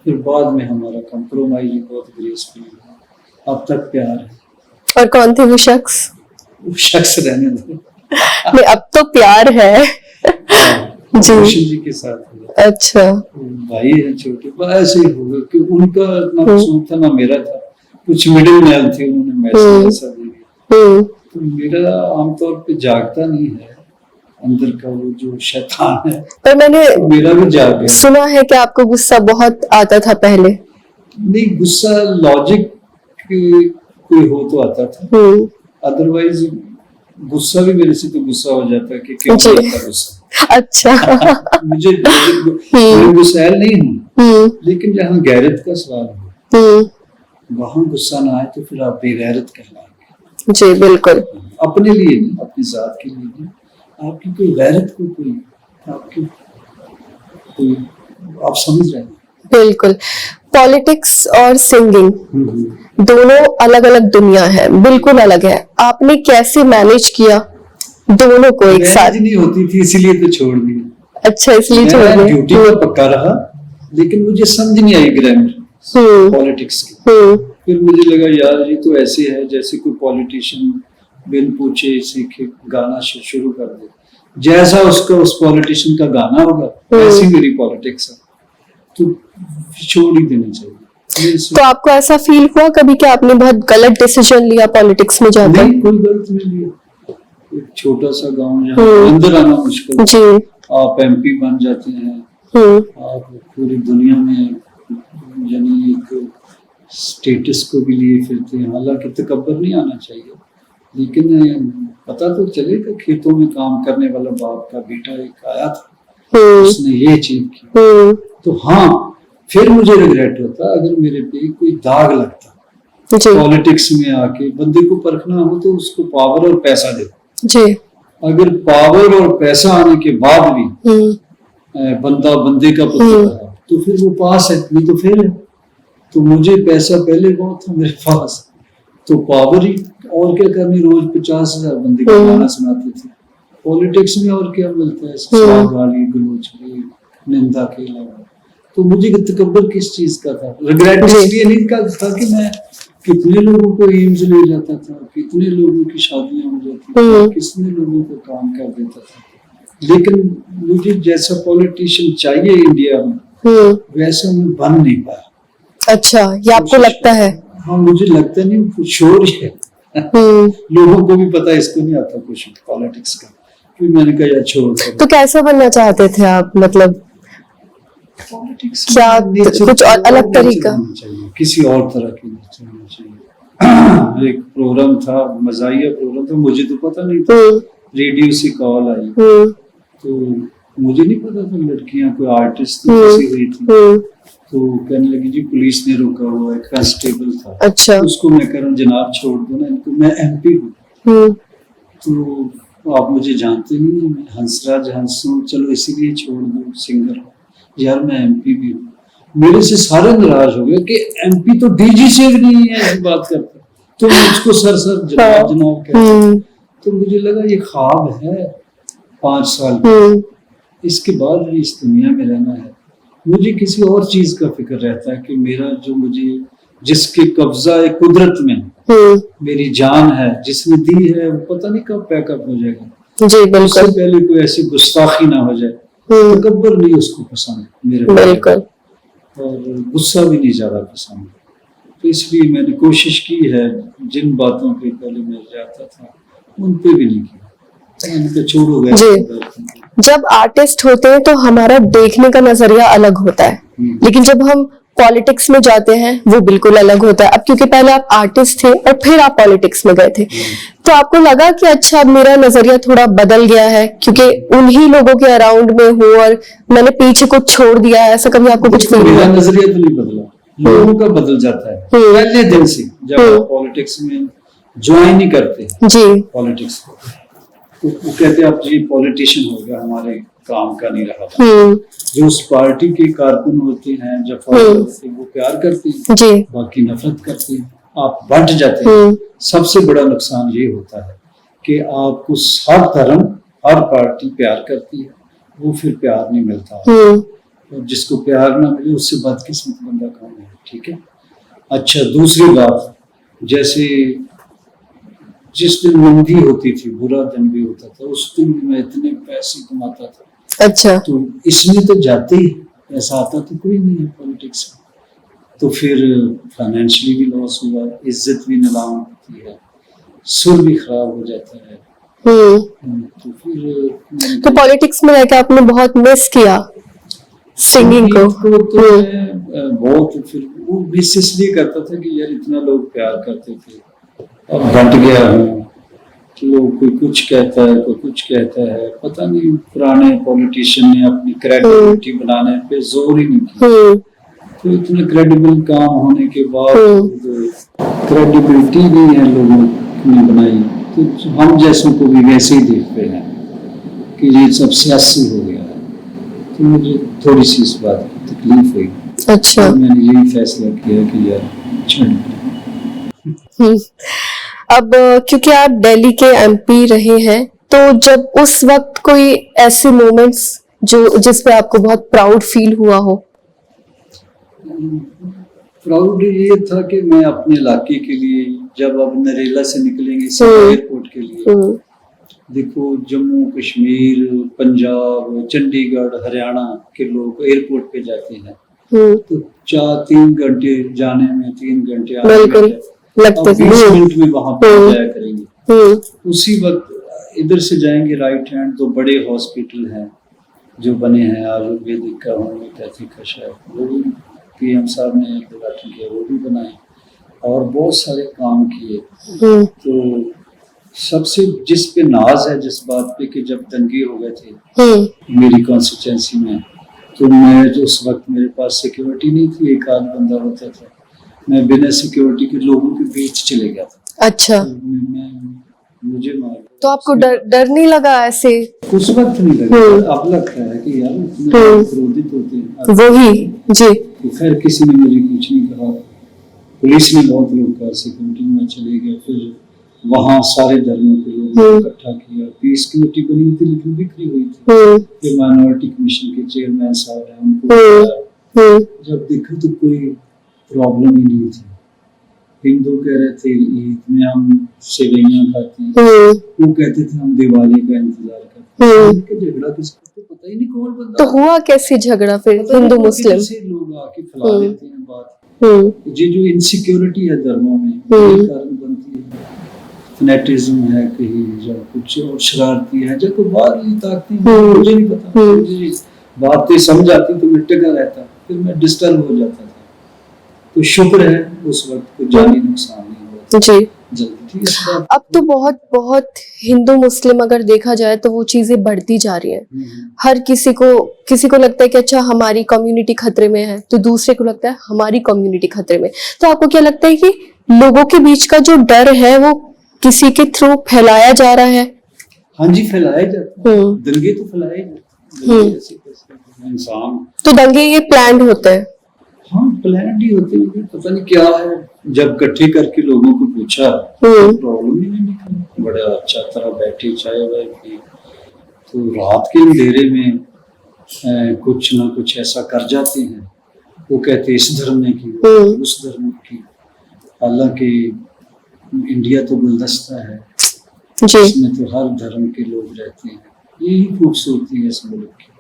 फिर बाद में हमारा कंप्रोमाइज बहुत ग्रेसफुल हुआ, अब तक प्यार है। और कौन थे वो शख्स? वो शख्स रहने दो। नहीं अब तो प्यार है। जी जी के साथ हुआ। अच्छा। भाई है छोटे, ऐसे ही होगा कि उनका ना कसूर था ना मेरा था, कुछ मिडिल मैन थे, उन्होंने मैसेज ऐसा दे दिया। तो मेरा आमतौर पे जागता नहीं है अंदर का वो जो शैतान है, पर मैंने तो मेरा भी जाग गया। सुना है कि आपको गुस्सा बहुत आता था पहले। नहीं गुस्सा लॉजिक कोई हो तो आता था, अदरवाइज गुस्सा भी मेरे से तो गुस्सा हो जाता है कि क्यों आता गुस्सा। अच्छा। मुझे गुस्सैल नहीं हूँ, लेकिन जहाँ गैरत का सवाल हो वहां गुस्सा ना आए तो फिर आप बेगैरत कहलाएंगे। जी बिल्कुल। अपने लिए नहीं, अपनी जात के लिए नहीं, आपकी कोई गैरत को कोई आपकी कोई आप समझ रहे हैं। बिल्कुल। पॉलिटिक्स और सिंगिंग दोनों अलग अलग दुनिया है, बिल्कुल अलग है। आपने कैसे मैनेज किया दोनों को एक साथ? नहीं होती थी इसीलिए तो छोड़ दिया। अच्छा इसलिए छोड़ दिया। ड्यूटी पर पक्का रहा, लेकिन मुझे समझ नहीं आई ग्रामर पॉलिटिक्स की। फिर मुझे लगा यार ये तो ऐसे है जैसे कोई पॉलिटिशियन बिन पूछे सीखे गाना शुरू कर दे, जैसा उसका उस पॉलिटिशियन का गाना होगा ऐसी मेरी पॉलिटिक्स है, तो छोड़ ही देना चाहिए। तो आपको ऐसा फील हुआ कभी कि आपने बहुत गलत डिसीजन लिया पॉलिटिक्स में जाकर? नहीं कोई गलत नहीं लिया, एक छोटा सा गांव जहाँ अंदर आना मुश्किल जी, आप एमपी बन जाते हैं, आप पूरी दुनिया में यानी एक स्टेटस को भी लिए फिरते हैं। हालांकि तकब्बर नहीं आना चाहिए, लेकिन पता तो चलेगा खेतों में काम करने वाला बाप का बेटा एक आया था, उसने ये अचीव की। तो हाँ फिर मुझे रिग्रेट होता अगर मेरे पे कोई दाग लगता जी पॉलिटिक्स में आके बंदे को परखना हो तो उसको पावर और पैसा दे। जी अगर पावर और पैसा आने के बाद भी बंदा बंदे का पुत्र है तो फिर वो पास है, नहीं तो फेल है। तो मुझे पैसा पहले बहुत था मेरे पास, तो पावर ही और क्या करनी, रोज 50,000 बंदे का गाना सुनाते थे। पॉलिटिक्स में और क्या मिलता है, गाली गलौज की निंदा के अलावा। तो मुझे तकब्बुर किस चीज का था, रिग्रेट इसलिए नहीं था कि मैं कितने लोगों को एम्स ले जाता था, कितने लोगों की शादियां हो जाती थी, कितने लोगों को काम कर देता था, लेकिन मुझे जैसा पॉलिटिशियन चाहिए इंडिया में वैसा मैं बन नहीं पाया। अच्छा, ये आपको लगता है? हाँ, मुझे लगता नहीं, कुछ शोर है। लोगों को भी पता है इसको नहीं आता कुछ पॉलिटिक्स का, फिर मैंने कहा यार छोड़। तो कैसा बनना चाहते थे आप, मतलब पॉलिटिक्स क्या कुछ और अलग तरीका चाहिए, किसी और तरह की नेचर होना चाहिए। एक प्रोग्राम था, मजाहिया प्रोग्राम था, मुझे तो पता नहीं था, रेडियो से कॉल आई तो मुझे नहीं पता था लड़कियां कोई आर्टिस्ट फंसी हुई थी, तो कहने लगी जी पुलिस ने रोका हुआ है, कांस्टेबल था। अच्छा। उसको मैं कह रहा हूँ जनाब छोड़ दो ना इनको, मैं MP हूँ, तो आप मुझे जानते नहीं है, मैं हंसराज हंस हूँ, चलो इसीलिए छोड़ दो, सिंगर हूँ। यार मैं MP भी हूँ। मेरे से सारे नाराज हो गए कि MP तो DG से भी नहीं है, ऐसी बात करता, तो मुझको सर जनाब जनाब कहते। तो मुझे लगा ये ख्वाब है 5 साल, इसके बाद भी इस दुनिया में रहना है। मुझे किसी और चीज का फिक्र रहता है कि मेरा जो मुझे जिसके कब्जा है कुदरत में मेरी जान है, जिसने दी है, वो पता नहीं कब पैकअप हो जाएगा। जी बिल्कुल। उससे पहले कोई ऐसी गुस्ताखी ना हो जाए। तकब्बुर नहीं उसको पसंद मेरे, बिल्कुल, और गुस्सा भी नहीं ज्यादा पसंद। तो इसलिए मैंने कोशिश की है, जिन बातों पे पहले मैं जाता था उन पे भी नहीं किया, छोड़ो गए। जब आर्टिस्ट होते हैं तो हमारा देखने का नजरिया अलग होता है, लेकिन जब हम पॉलिटिक्स में जाते हैं वो बिल्कुल अलग होता है। अब क्योंकि पहले आप आर्टिस्ट थे और फिर आप पॉलिटिक्स में गए थे, तो आपको लगा कि अच्छा अब मेरा नजरिया थोड़ा बदल गया है क्योंकि उन्हीं लोगों के अराउंड में हूँ और मैंने पीछे कुछ छोड़ दिया है, ऐसा कभी आपको कुछ फील हुआ? मेरा नजरिया तो नहीं बदला, लोगों का बदल जाता है पहले दिन से, जब आप पॉलिटिक्स में ज्वाइन ही करते हैं जी पॉलिटिक्स को, तो वो कहते हैं आप जी पॉलिटिशियन हो गया, हमारे काम का नहीं रहा था। जो उस पार्टी के कारकुन होते हैं, जब वो प्यार करते हैं जी, बाकी नफरत करते हैं, आप बंट जाते हैं। सबसे बड़ा नुकसान ये होता है कि आपको हर धर्म हर पार्टी प्यार करती है, वो फिर प्यार नहीं मिलता, और जिसको प्यार ना मिले उससे बदकिस्मत बंदा कौन है, ठीक है। अच्छा, दूसरी बात, जैसे जिस दिन मंदी होती थी, बुरा दिन भी होता था, उस दिन भी मैं इतने पैसे कमाता था। अच्छा, तो इसमें तो जाते ही पैसा आता तो कोई नहीं है पॉलिटिक्स में, तो फिर फाइनेंशियली भी लॉस हुआ, इज्जत भी नीलाम होती है, सुर भी खराब हो जाता है। तो फिर तो पॉलिटिक्स में रहकर आपने बहुत मिस किया सिंगिंग को? तो मैं बहुत फिर वो मिस इसलिए करता था कि यार इतना लोग प्यार करते थे, अब बंट गया हूँ, लोग कोई कुछ कहता है कोई कुछ कहता है, पता नहीं पुराने पॉलिटिशियन ने अपनी क्रेडिबिलिटी बनाने पे जोर ही नहीं किया, तो इतना क्रेडिबल काम होने के बाद क्रेडिबिलिटी नहीं है लोगों ने बनाई, तो हम जैसों को भी वैसे ही देखते हैं कि ये सब सियासी हो गया है। तो मुझे थोड़ी सी इस बात की तकलीफ हुई। अच्छा, तो मैंने यही फैसला किया कि यार छोड़। अब क्योंकि आप दिल्ली के MP रहे हैं, तो जब उस वक्त कोई ऐसे मोमेंट्स जो जिस पे आपको बहुत प्राउड फील हुआ हो? प्राउड ये था कि मैं अपने इलाके के लिए, जब अब नरेला से निकलेंगे एयरपोर्ट के लिए, देखो जम्मू कश्मीर, पंजाब, चंडीगढ़, हरियाणा के लोग एयरपोर्ट पे जाते हैं, तो 3 घंटे जाने में, 3 घंटे आने में, लगते 20 मिनट में वहां पहुंच जाया करेंगे। उसी वक्त इधर से जाएंगे राइट हैंड, तो बड़े हॉस्पिटल हैं जो बने हैं, आयुर्वेदिक का, होम्योपैथिक का, शायद वो भी PM साहब ने उद्घाटन किया, वो भी बनाए, और बहुत सारे काम किए। तो सबसे जिस पे नाज है जिस बात पे कि जब दंगे हो गए थे मेरी कॉन्स्टिट्यूंसी में, तो मैं जो उस वक्त मेरे पास सिक्योरिटी नहीं थी, एक आध बंदा होता था, मैं बिना सिक्योरिटी के लोगों के बीच चले गया था। अच्छा, मुझे मार तो आपको डर नहीं लगा ऐसे? उस वक्त नहीं लगा, अब लगता है कि यार इतने क्रोधित होते हैं। वही जी। तो खैर किसी ने मुझे कुछ नहीं कहा, पुलिस ने बहुत रोका, सिक्योरिटी में चले गए। फिर वहाँ सारे धर्मों के लोगों को इकट्ठा किया, पीस कमेटी बनी हुई थी लेकिन बिखरी हुई थी। फिर माइनॉरिटी कमीशन के चेयरमैन साहब हैं, उनको बुलाया। जब देखा तो कोई प्रॉब्लम ही नहीं थी। हिंदू कह रहे थे ईद में हम सेवैयां खाते हैं, वो कहते थे हम दिवाली का इंतजार करते हैं। झगड़ा किसका तो पता ही नहीं कौन बंदा। तो हुआ कैसे झगड़ा फिर हिंदू मुस्लिम? लोग आके फैला देते हैं बात। ये जो इनसिक्योरिटी है धर्मों में, यही कारण बनती है। फनेटिज्म है कहीं, या कुछ और शरारती है, जब कोई बात नहीं ताकती, मुझे नहीं पता। मुझे बातें समझ आती तो मैं टिका रहता, फिर मैं डिस्टर्ब हो जाता था। तो शुक्र है उस वक्त कोई जानी नुकसान नहीं हुआ जी। जल्दी। अब तो बहुत बहुत हिंदू मुस्लिम अगर देखा जाए तो वो चीजें बढ़ती जा रही हैं। हर किसी को लगता है कि अच्छा हमारी कम्युनिटी खतरे में है, तो दूसरे को लगता है हमारी कम्युनिटी खतरे में। तो आपको क्या लगता है कि लोगों के बीच का जो डर है वो किसी के थ्रू फैलाया जा रहा है? हाँ जी, फैलाया जाता है। दंगे तो फैलाए जाते हैं। इंसान तो दंगे ये प्लान्ड होते हैं? हाँ, प्लान ही होते हैं, पता नहीं क्या है। जब इकट्ठे करके लोगों को पूछा प्रॉब्लम ही नहीं निकली। बड़ा अच्छा तरह बैठे चाय वाय पी, तो रात के अंधेरे में कुछ ना कुछ ऐसा कर जाते हैं। वो कहते इस धर्म ने की, उस धर्म ने की। हालांकि इंडिया तो गुलदस्ता है, इसमें तो हर धर्म के लोग रहते हैं। यही खूबसूरती है इस मुल्क की।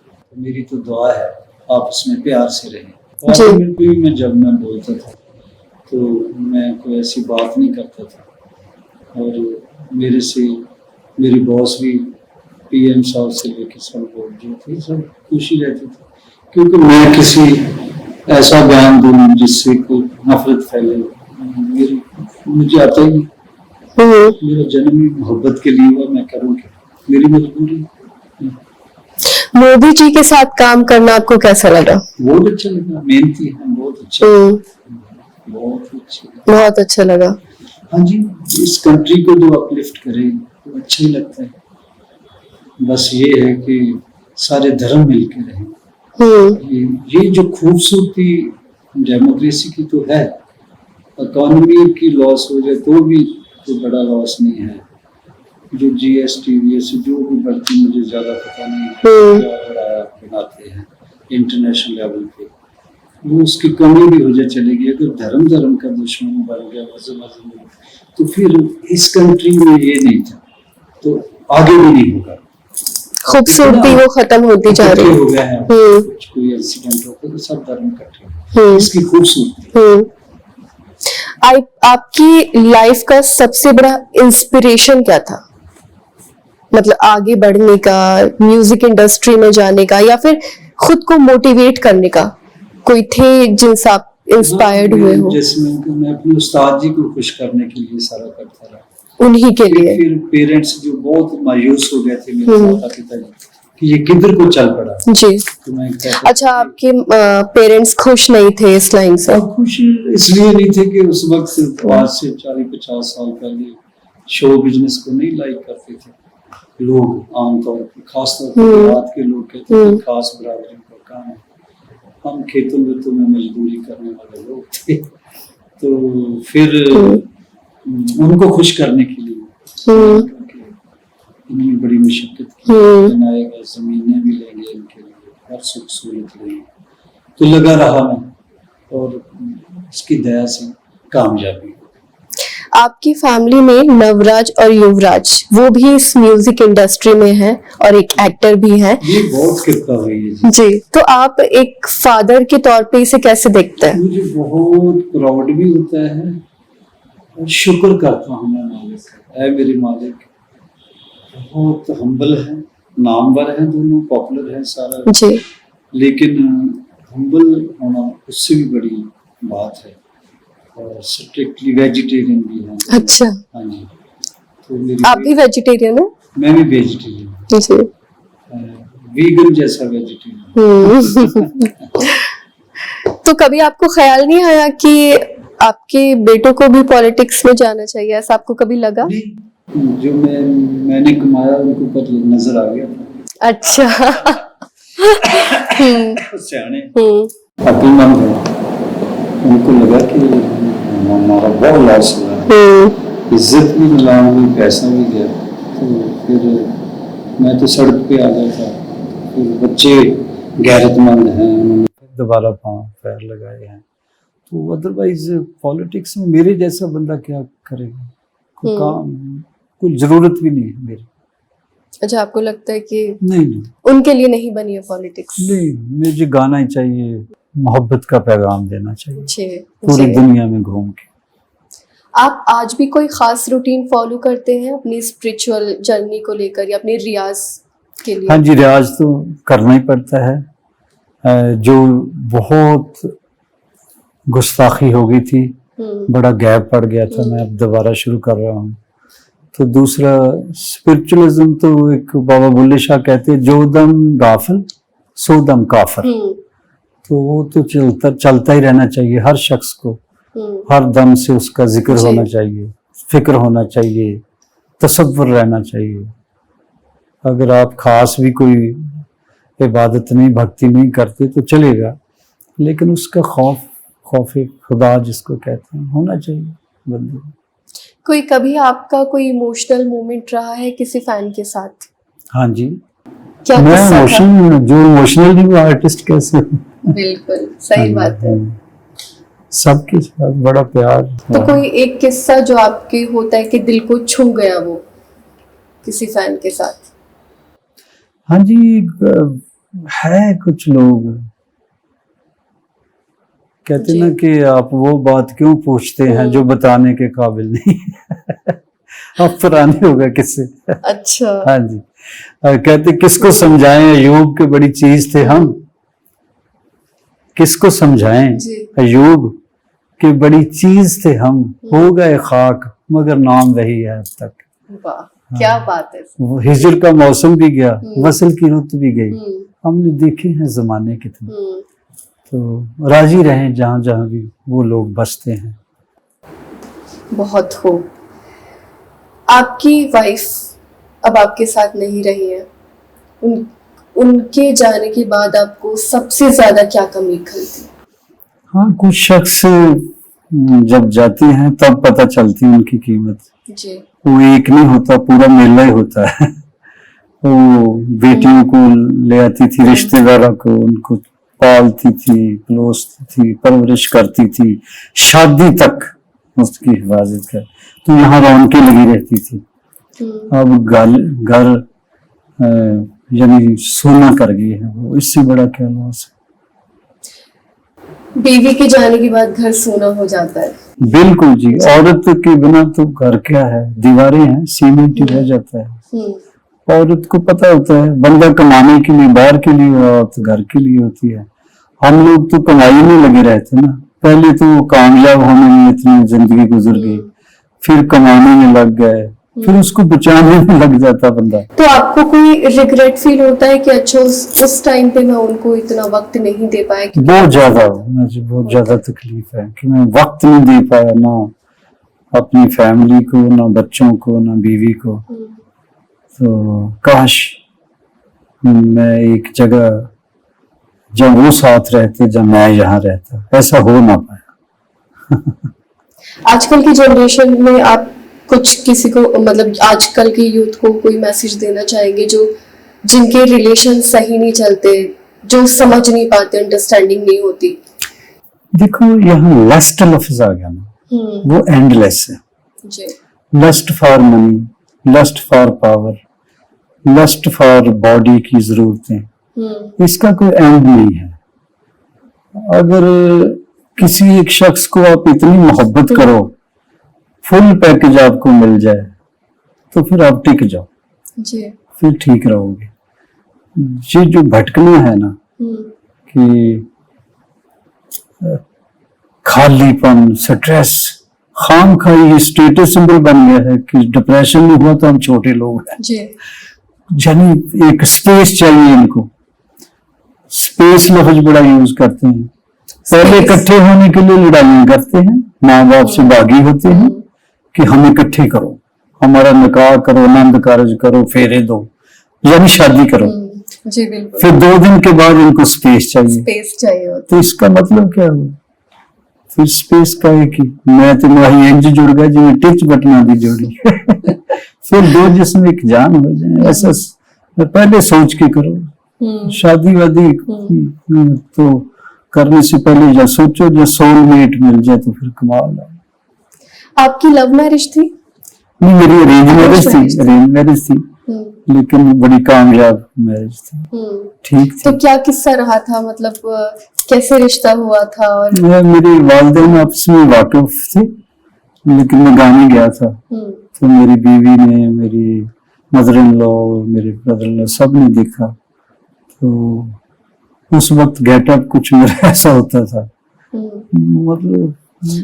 तो मेरी तो दुआ है आप इसमें प्यार से रहें। मैं जब मैं बोलता था तो मैं कोई ऐसी बात नहीं करता था, और मेरे से मेरी बॉस भी पीएम साहब से लेकर सब लोग जो थे सब खुशी रहती थी, क्योंकि मैं किसी ऐसा बयान दूं जिससे कोई नफरत फैले, मुझे आता ही नहीं। मेरा जन्म ही मोहब्बत के लिए हुआ, मैं करूँ क्या, मेरी मजबूरी। मोदी जी के साथ काम करना आपको कैसा लगा? बहुत अच्छा लगा, मेहनती है, बहुत अच्छा, बहुत अच्छा लगा। हाँ जी, इस कंट्री को जो अपलिफ्ट करे तो अच्छा ही लगता है। बस ये है कि सारे धर्म मिलके रहें। ये जो खूबसूरती डेमोक्रेसी की तो है। इकोनॉमी की लॉस हो जाए तो भी कोई बड़ा लॉस नहीं है। जो जीएसटी जो भी बढ़ती, मुझे ज्यादा पता नहीं क्या बड़ा बनाते हैं इंटरनेशनल लेवल पे, वो उसकी कमी भी हो जाए चलेगी। अगर धर्म का दुश्मन बन गया, मजहब तो फिर इस कंट्री में ये नहीं था तो आगे भी नहीं होगा। खूबसूरती वो खत्म होती जा रही हो गया है। कुछ कोई इंसिडेंट होता तो सब धर्म इकट्ठे, इसकी खूबसूरती। आपकी लाइफ का सबसे बड़ा इंस्पिरेशन क्या था? मतलब आगे बढ़ने का, म्यूजिक इंडस्ट्री में जाने का, या फिर खुद को मोटिवेट करने का? कोई थे जिनसे आप इंस्पायर्ड हुए हो? जिसमें मैं अपने उस्ताद जी को खुश करने के लिए सारा करता रहा, उन्हीं के लिए। फिर पेरेंट्स जो बहुत मायूस हो गए थे मेरे माता पिता कि ये किधर को चल पड़ा जी। तो मैं अच्छा, आपके पेरेंट्स खुश नहीं थे इस लाइन से? खुश इसलिए नहीं थे कि उस वक्त आज से 40-50 साल पहले शो बिजनेस को नहीं लाइक करते थे लोग, आमतौर पर खासतौर पर रात के लोग कहते थे खास बरादरी का काम है। हम खेतों में तो में मजदूरी करने वाले लोग थे, तो फिर उनको खुश करने के लिए इन्होंने बड़ी मशक्कत की, बनाएगा, जमीनें भी लेंगे इनके लिए, हर सुख सहूलत लेंगे। तो लगा रहा मैं और इसकी दया से कामयाबी। आपकी फैमिली में नवराज और युवराज, वो भी इस म्यूजिक इंडस्ट्री में है और एक एक्टर भी है। ये बहुत कृपा हुई है जी। तो आप एक फादर के तौर पे इसे कैसे देखते हैं? मुझे बहुत प्राउड भी होता है और शुक्र करता हूँ मैं मालिक का। ऐ मेरे मालिक, बहुत हम्बल है, नामवर है, दोनों पॉपुलर है सारा जी, लेकिन हम्बल होना उससे भी बड़ी बात है। और स्ट्रिक्टली वेजिटेरियन भी है। अच्छा। हाँ जी। तो आप भी वेजिटेरियन हो? मैं भी वेजिटेरियन हूँ जी। वीगन जैसा वेजिटेरियन। तो कभी आपको ख्याल नहीं आया कि आपके बेटों को भी पॉलिटिक्स में जाना चाहिए, ऐसा आपको कभी लगा? नहीं, जो मैंने कमाया उनको पर नजर आ गया था। अच्छा। सियाने हम्म अक्लमंद है, उनको लगा कि हमारा बहुत लॉस हुआ है, इज्जत भी मिला हुई, पैसा भी गया। तो फिर मैं तो सड़क पे आ गया था। फिर बच्चे गैरतमंद हैं, उन्होंने दोबारा पाँव पैर लगाए हैं। तो अदरवाइज पॉलिटिक्स में मेरे जैसा बंदा क्या करेगा, कोई काम, कोई जरूरत भी नहीं है मेरी। अच्छा, आपको लगता है कि नहीं, उनके लिए नहीं बनी है पॉलिटिक्स? नहीं, मुझे गाना ही चाहिए, मोहब्बत का पैगाम देना चाहिए जी, पूरी जी। दुनिया में घूम के। आप आज भी कोई खास रूटीन फॉलो करते हैं अपनी स्पिरिचुअल जर्नी को लेकर या अपने रियाज के लिए? हाँ जी, रियाज तो करना ही पड़ता है। जो बहुत गुस्ताखी हो गई थी, बड़ा गैप पड़ गया था, मैं अब दोबारा शुरू कर रहा हूँ। तो दूसरा स्पिरिचुअलिज्म तो एक बाबा बुल्ले शाह कहते हैं, जो दम गाफिल सो दम काफिर। तो वो तो चलता ही रहना चाहिए हर शख्स को, हर दम से उसका जिक्र होना चाहिए, फिक्र होना चाहिए, तसव्वुर रहना चाहिए। अगर आप खास भी कोई इबादत नहीं, भक्ति नहीं करते तो चलेगा, लेकिन उसका खौफ खुदा जिसको कहते हैं होना चाहिए बंदे को। कोई कभी आपका कोई इमोशनल मोमेंट रहा है किसी फैन के साथ? हाँ जी, क्या मैं किस्सा था? जो इमोशनल नहीं, वो आर्टिस्ट कैसे? बिल्कुल सही बात है। सबके साथ बड़ा प्यार। तो कोई एक किस्सा जो आपके होता है कि दिल को छू गया वो किसी फैन के साथ? हाँ जी, है कुछ लोग कहते ना कि आप वो बात क्यों पूछते हैं जो बताने के काबिल नहीं। आप पुराने होगा किससे। अच्छा। हाँ जी, कहते किसको समझाएं, अयूब के बड़ी चीज थे हम, किसको समझाएं, अयूब के बड़ी चीज थे हम, हो गए खाक मगर नाम वही है अब तक। वाह, क्या बात है। वो हिजर का मौसम भी गया, वसल की रुत भी गई, हमने देखे हैं जमाने कितने। तो राजी रहें जहां जहां भी वो लोग बसते हैं। बहुत खूब। आपकी वाइफ अब आपके साथ नहीं रही है, उनके जाने के बाद आपको सबसे ज्यादा क्या कमी खलती? हाँ, कुछ शख्स जब जाते हैं तब पता चलती है उनकी कीमत जी। वो एक नहीं होता, पूरा मेला ही होता है। वो बेटियों को ले आती थी, रिश्तेदारों को, उनको पालती थी, पलोसती थी, परवरिश करती थी, शादी तक उसकी हिफाजत कर, तो यहाँ रौनकें लगी रहती थी। अब घर यानी सोना कर गई है वो, इससे बड़ा क्या लॉस है। बीवी के जाने के बाद घर सोना हो जाता है। बिल्कुल जी, औरत के बिना तो घर क्या है, दीवारें हैं, सीमेंट ही रह जाता है। औरत को पता होता है बंदा कमाने के लिए बाहर के लिए, औरत घर के लिए होती है। हम लोग तो कमाई में लगे रहते ना, पहले तो कामयाब होने में इतनी जिंदगी गुजर गई, फिर कमाने में लग गए, फिर उसको बचाने में लग जाता बंदा। तो आपको कोई रिग्रेट फील होता है कि अच्छा उस टाइम पे मैं उनको इतना वक्त नहीं दे पाया? बहुत ज्यादा, मुझे बहुत ज्यादा तकलीफ है कि मैं वक्त नहीं दे पाया, ना अपनी फैमिली को, ना बच्चों को, ना बीवी को। तो काश मैं एक जगह जब वो साथ रहते, जब मैं यहाँ रहता, ऐसा हो ना पाया। आजकल की जनरेशन में आप कुछ किसी को, मतलब आजकल के यूथ को कोई मैसेज देना चाहेंगे जो जिनके रिलेशन सही नहीं चलते, जो समझ नहीं पाते, अंडरस्टैंडिंग नहीं होती? देखो, यहाँ लस्ट लफ्ज आ गया ना, वो एंडलेस है जी। Lust for money, lust for power, lust for body की जरूरतें, इसका कोई एंड नहीं है। अगर किसी एक शख्स को आप इतनी मोहब्बत करो, फुल पैकेज आपको मिल जाए, तो फिर आप टिक जाओ जी, फिर ठीक रहोगे। ये जो भटकना है ना कि खालीपन, स्ट्रेस, खाम खाई, ये स्टेटस सिंबल बन गया है कि डिप्रेशन में हुआ तो हम छोटे लोग हैं जी। यानी एक स्पेस चाहिए इनको, स्पेस लफ्ज बड़ा यूज करते हैं। पहले इकट्ठे होने के लिए लड़ाइयां करते हैं, माँ बाप से बागी होते हैं कि हम इकट्ठे करो, हमारा निकाह करो, आनंद कारज करो, फेरे दो, यानी शादी करो। जी बिल्कुल। फिर 2 दिन के बाद इनको स्पेस चाहिए। स्पेस चाहिए होता तो इसका मतलब क्या हुआ? फिर स्पेस का है कि मैं तो वही इंज जुड़ गया जिन्हें टिच बटना दी जोड़ी। फिर 2 जिसमें एक जान हो जाए, ऐसा पहले सोच के करो। शादी वादी तो करने से पहले या सोचो, जो सोलमेट मिल जाए तो फिर कमाल है। आपकी लव मैरिज थी? नहीं, मेरी अरेंज मैरिज थी, लेकिन बड़ी कामयाब मैरिज थी। ठीक थी। तो क्या किस्सा रहा था, मतलब कैसे रिश्ता हुआ था? और मेरी वालिदैन आपस में वाकिफ थे, लेकिन मैं गाने गया था तो मेरी बीवी ने, मेरी मदर इन लॉ, मेरे ब्रदर इन लॉ, सब ने देखा। तो उस वक्त गेटअप कुछ मेरा ऐसा होता था, मतलब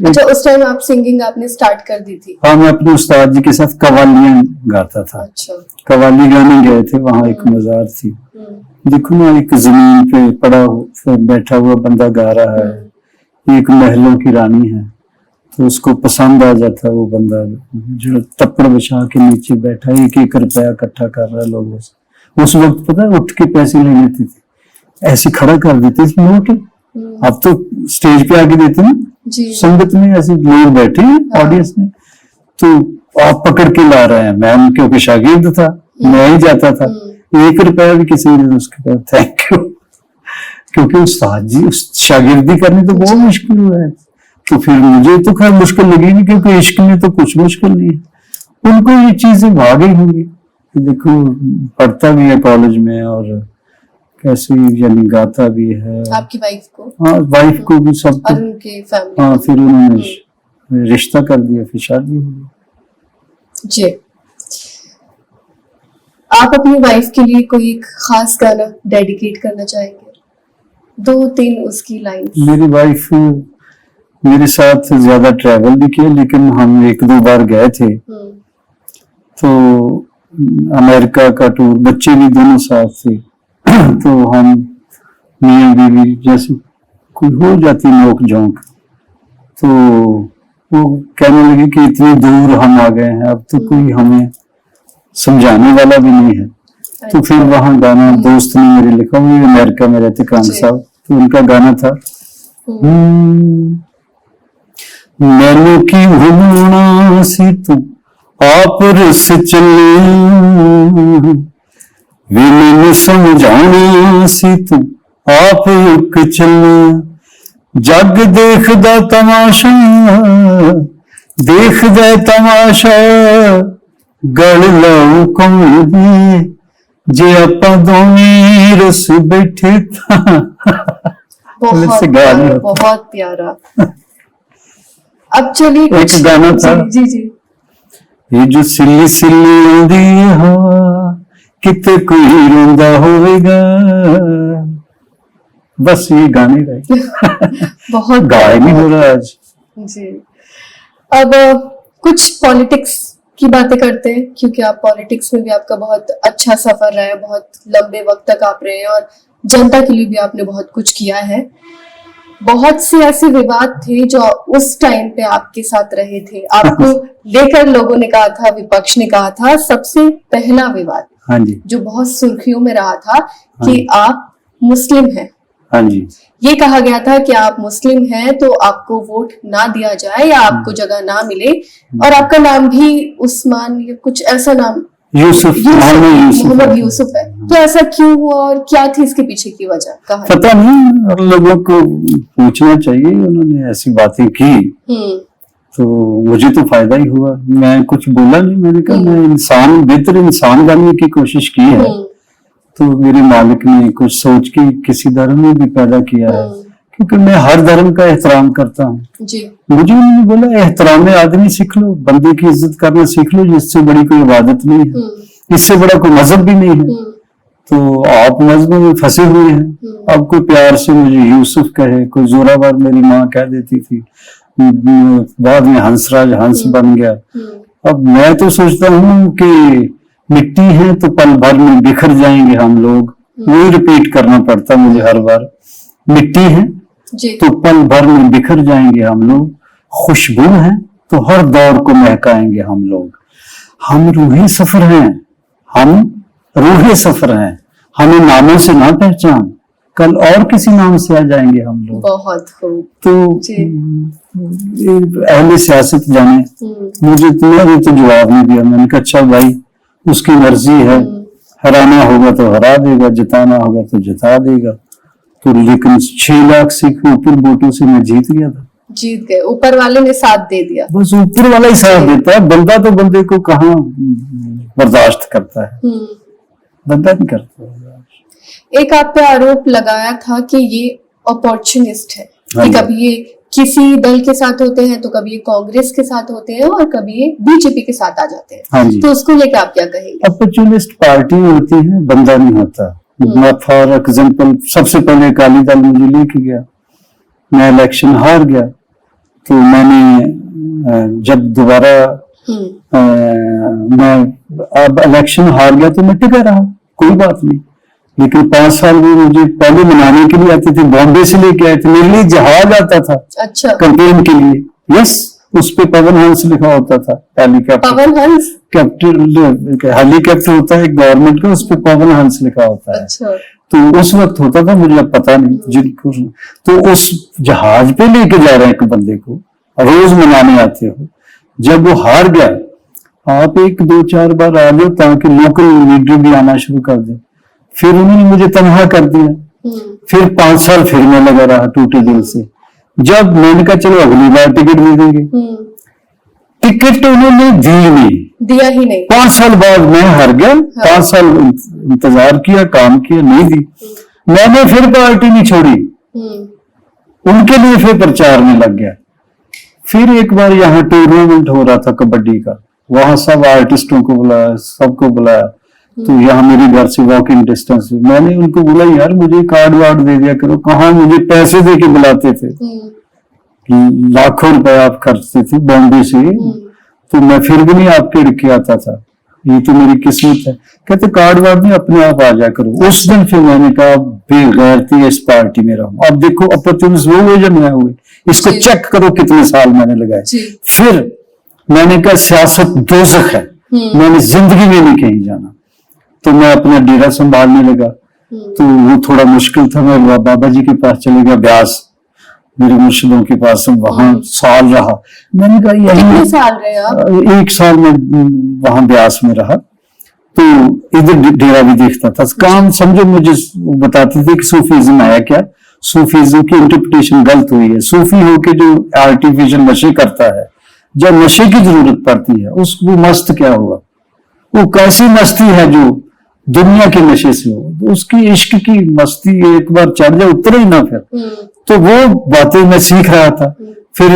अच्छा, उस टाइम आप सिंगिंग आपने स्टार्ट कर दी थी? हाँ, मैं अपने उस्ताद जी के साथ कवालियां गाता था। अच्छा। कवाली गाने गए थे, वहां एक मजार थी। देखो ना, एक जमीन पे बैठा हुआ बंदा गा रहा है, एक महलों की रानी है, तो उसको पसंद आ जाता है वो बंदा जो तप्पड़ बिछा के नीचे बैठा, 1-1 रुपया इकट्ठा कर रहा है लोगों से। उस वक्त पता है उठ के पैसे ले लेते थे, ऐसे खड़ा कर देते थे नोट। अब तो स्टेज पे आके देते ना, संगत में ऐसे लोग बैठे ऑडियंस में, तो आप पकड़ के ला रहे हैं। मैं क्योंकि शागिर्द था, मैं ही जाता था, 1 रुपया भी किसी ने उसके पास थैंक यू, क्योंकि उस्ताद जी शागिर्दी करनी तो बहुत मुश्किल हुआ है। तो फिर मुझे तो खैर मुश्किल लगी नहीं, क्योंकि इश्क में तो कुछ मुश्किल नहीं है। उनको ये चीजें भागी होंगी। देखो, पढ़ता भी है कॉलेज में और कैसे यानी गाता भी है। आपकी वाइफ को? हाँ, वाइफ को भी, सबको। और उनकी फैमिली? हाँ, फिर उन्होंने रिश्ता कर दिया, फिर शादी हो गई। जी। आप अपनी वाइफ के लिए कोई एक खास गाना डेडिकेट करना चाहेंगे? 2-3 उसकी लाइन। मेरी वाइफ मेरे साथ ज्यादा ट्रैवल भी किया, लेकिन हम 1-2 बार गए थे। तो अमेरिका का टूर, बच्चे भी दोनों साथ थे। तो हम मियाँ बीवी जैसे कोई हो जाती नोक झोंक, तो वो कहने लगे कि इतनी दूर हम आ गए हैं, अब तो कोई हमें समझाने वाला भी नहीं है। तो फिर वहां गाना दोस्त ने मेरे लिखा, वो अमेरिका में रहते कान साहब, तो उनका गाना था, मैनू की होना सी तू आप रस चले, वे मैनू समझाना सी तू आप रुक चले, जग देखदा तमाशा गल लाऊ कौन दी, जे आपां दोवें रस बैठे था। बहुत प्यारा। अब चलिए एक गाना था, जी जी, ये जो सिल्ली सिल्ली आंदी हवा किते कोई रोंदा होवेगा, बस ये गाने रहे। बहुत गाय नहीं हो रहा आज जी। अब कुछ पॉलिटिक्स की बातें करते हैं, क्योंकि आप पॉलिटिक्स में भी आपका बहुत अच्छा सफर रहा है, बहुत लंबे वक्त तक आप रहे हैं और जनता के लिए भी आपने बहुत कुछ किया है। बहुत से ऐसे विवाद थे जो उस टाइम पे आपके साथ रहे थे, आपको लेकर लोगों ने कहा था, विपक्ष ने कहा था। सबसे पहला विवाद, हाँ जी, जो बहुत सुर्खियों में रहा था, कि आप मुस्लिम हैं। हाँ जी, ये कहा गया था कि आप मुस्लिम हैं तो आपको वोट ना दिया जाए या आपको जगह ना मिले, और आपका नाम भी उस्मान या कुछ ऐसा नाम, मोहम्मद यूसुफ है। तो ऐसा क्यों हुआ और क्या थी इसके पीछे की वजह? कहा पता नहीं, लोगों को पूछना चाहिए। उन्होंने ऐसी बातें की तो मुझे तो फायदा ही हुआ, मैं कुछ बोला नहीं। मैंने कहा मैं इंसान, बेहतर इंसान बनने की कोशिश की है, तो मेरे मालिक ने कुछ सोच के किसी धर्म में भी पैदा किया है, क्योंकि मैं हर धर्म का एहतराम करता हूँ। मुझे उन्होंने बोला एहतराम आदमी सीख लो, बंदे की इज्जत करना सीख लो, जिससे बड़ी कोई इबादत नहीं है, इससे बड़ा कोई मजहब भी नहीं है। तो आप मजहब में फंसे हुए हैं। अब कोई प्यार से मुझे यूसुफ कहे, कोई जोरावर मेरी माँ कह देती थी, बाद में हंसराज हंस बन गया। अब मैं तो सोचता हूँ कि मिट्टी है तो पल भर में बिखर जाएंगे हम लोग, वही रिपीट करना पड़ता मुझे हर बार। मिट्टी है जी। तो पल भर में बिखर जाएंगे हम लोग। खुशबू है तो हर दौर को महकाएंगे हम लोग। हम रूहे सफर हैं, हम रूहे सफर हैं, हमें नामों से ना पहचान, कल और किसी नाम से आ जाएंगे हम लोग। बहुत खूब। तो जी। अहले सियासत जाने, मुझे तुम्हारे तो जवाब नहीं दिया। मैंने कहा अच्छा भाई, उसकी मर्जी है, हराना होगा तो हरा देगा, जिताना होगा तो जिता देगा। तो लेकिन 6 लाख से ऊपर वोटों से मैं जीत गया था। जीत गए, ऊपर वाले ने साथ दे दिया। बस ऊपर वाला ही साथ देता है, बंदा तो बंदे को कहाँ बर्दाश्त करता है, बंदा नहीं करता। एक आप पे आरोप लगाया था कि ये अपॉर्चुनिस्ट है, हाँ कि जी। कभी ये किसी दल के साथ होते हैं तो कभी ये कांग्रेस के साथ होते हैं और कभी ये बीजेपी के साथ आ जाते हैं। हाँ जी। तो उसको लेकर आप क्या कहेंगे? अपॉर्चुनिस्ट पार्टी होती है, बंदा नहीं होता। मैं फॉर एग्जाम्पल सबसे पहले अकाली दल मुझे लेके गया, मैं इलेक्शन हार गया, तो मैंने जब दोबारा मैं अब इलेक्शन हार गया तो मैं टिका रहा, कोई बात नहीं। लेकिन 5 साल में मुझे पहले मनाने के लिए आते थे, बॉम्बे से लेके आए थे, मेरे लिए जहाज आता था अच्छा। कैंपेन के लिए। यस, उस पे पवन हंस लिखा होता था, हेलीकॉप्टर। पवन हंस? हेलीकॉप्टर होता है गवर्नमेंट का, उस पे पवन हंस लिखा होता है। अच्छा। तो उस वक्त होता था, मुझे अब पता नहीं जिनको। तो उस जहाज पे लेके जा रहे हैं एक बंदे को, रोज मनाने आते हो। जब वो हार गया, आप 1, 2, 4 बार आ जाओ ताकि लोकल लीडर भी आना शुरू कर दे। फिर उन्होंने मुझे तनहा कर दिया। फिर 5 साल फिर मैं लगा रहा टूटे दिल से। जब मैंने कहा चलो अगली बार टिकट दे देंगे, टिकट उन्होंने दी नहीं, दिया ही नहीं। 5 साल बाद मैं हार गया। हाँ। 5 साल इंतजार किया, काम किया, नहीं दी। मैंने फिर पार्टी नहीं छोड़ी, उनके लिए फिर प्रचार में लग गया। फिर एक बार यहाँ टूर्नामेंट हो रहा था कबड्डी का, वहां सब आर्टिस्टों को बुलाया, सबको बुलाया। तो यहाँ मेरे घर से वॉकिंग डिस्टेंस, मैंने उनको बोला यार मुझे कार्ड वार्ड दे दिया करो। कहाँ, मुझे पैसे दे के बुलाते थे, लाखों रुपए आप खर्चते थे बॉम्बे से, तो मैं फिर भी नहीं आपके के आता था। ये तो मेरी किस्मत है। कहते कार्ड वार्ड नहीं, अपने आप आ जा करो। उस दिन फिर मैंने कहा बेगैरती इस पार्टी में रहूं। अब देखो अपॉर्चुनिस्ट वो हुए जब मैं हुए, इसको चेक करो कितने साल मैंने लगाए। फिर मैंने कहा सियासत दोज़ख है, मैंने जिंदगी में नहीं कहीं जाना। तो मैं अपना डेरा संभालने लगा। तो वो थोड़ा मुश्किल था, मैं बाबा जी के पास चले गया, ब्यास, मेरे मुर्शिदों के पास, वहां साल रहा। मैंने कहा कितने साल रहे आप? 1 साल में वहां ब्यास में रहा। तो इधर डेरा भी देखता था, काम समझो। मुझे बताते थे कि सूफीज्म आया क्या, सूफीज्म की इंटरप्रिटेशन गलत हुई है। सूफी होके जो आर्टिफिशियल नशे करता है, जब नशे की जरूरत पड़ती है उसको मस्त क्या हुआ, वो कैसी मस्ती है जो दुनिया के नशे से हो, तो उसकी इश्क की मस्ती एक बार चढ़ जाए उतरे ही ना फिर। तो वो बातें मैं सीख रहा था। फिर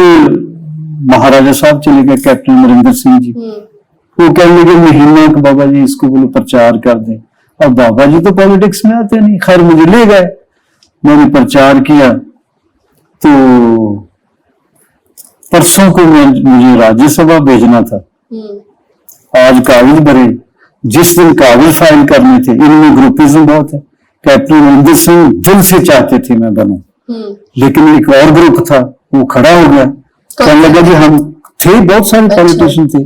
महाराजा साहब चले गए, कैप्टन अमरिंदर सिंह जी, वो कहने लगे महीना कि बाबा जी इसको बोलो प्रचार कर दें। अब बाबा जी तो पॉलिटिक्स में आते नहीं, खैर मुझे ले गए, मैंने प्रचार किया। तो परसों को मुझे राज्यसभा भेजना था, आज कागज भरे। जिस दिन कागज फाइल करने थे, इनमें ग्रुपिज्म बहुत है, कैप्टन अमरिंदर सिंह दिल से चाहते थे मैं बनूं, लेकिन एक और ग्रुप था वो खड़ा हो गया। कहने लगा जी हम थे, बहुत सारे पॉलिटिशियन थे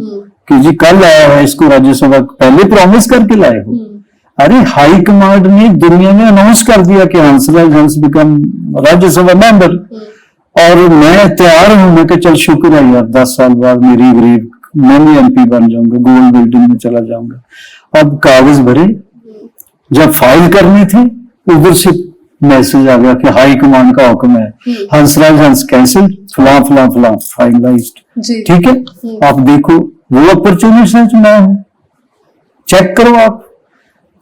कि जी कल आया है इसको राज्यसभा, पहले प्रॉमिस करके लाए हो। अरे हाई कमांड ने दुनिया में अनाउंस कर दिया कि हंसराज हंस बिकम राज्यसभा मेंबर, और मैं तैयार हूं। मैं चल शुक्र है यार, 10 साल बाद मेरी गरीब, मैं भी MP बन जाऊंगा, गोल्ड बिल्डिंग में चला जाऊंगा। अब कागज भरे, जब फाइल करने थे उधर से मैसेज आ गया कि हाई कमांड का हुक्म है, हंसराज हंस कैंसिल, फला फला फला, फाइनलाइज्ड। ठीक है, आप देखो वो अपॉर्चुनिटी मैं हूं, चेक करो, आप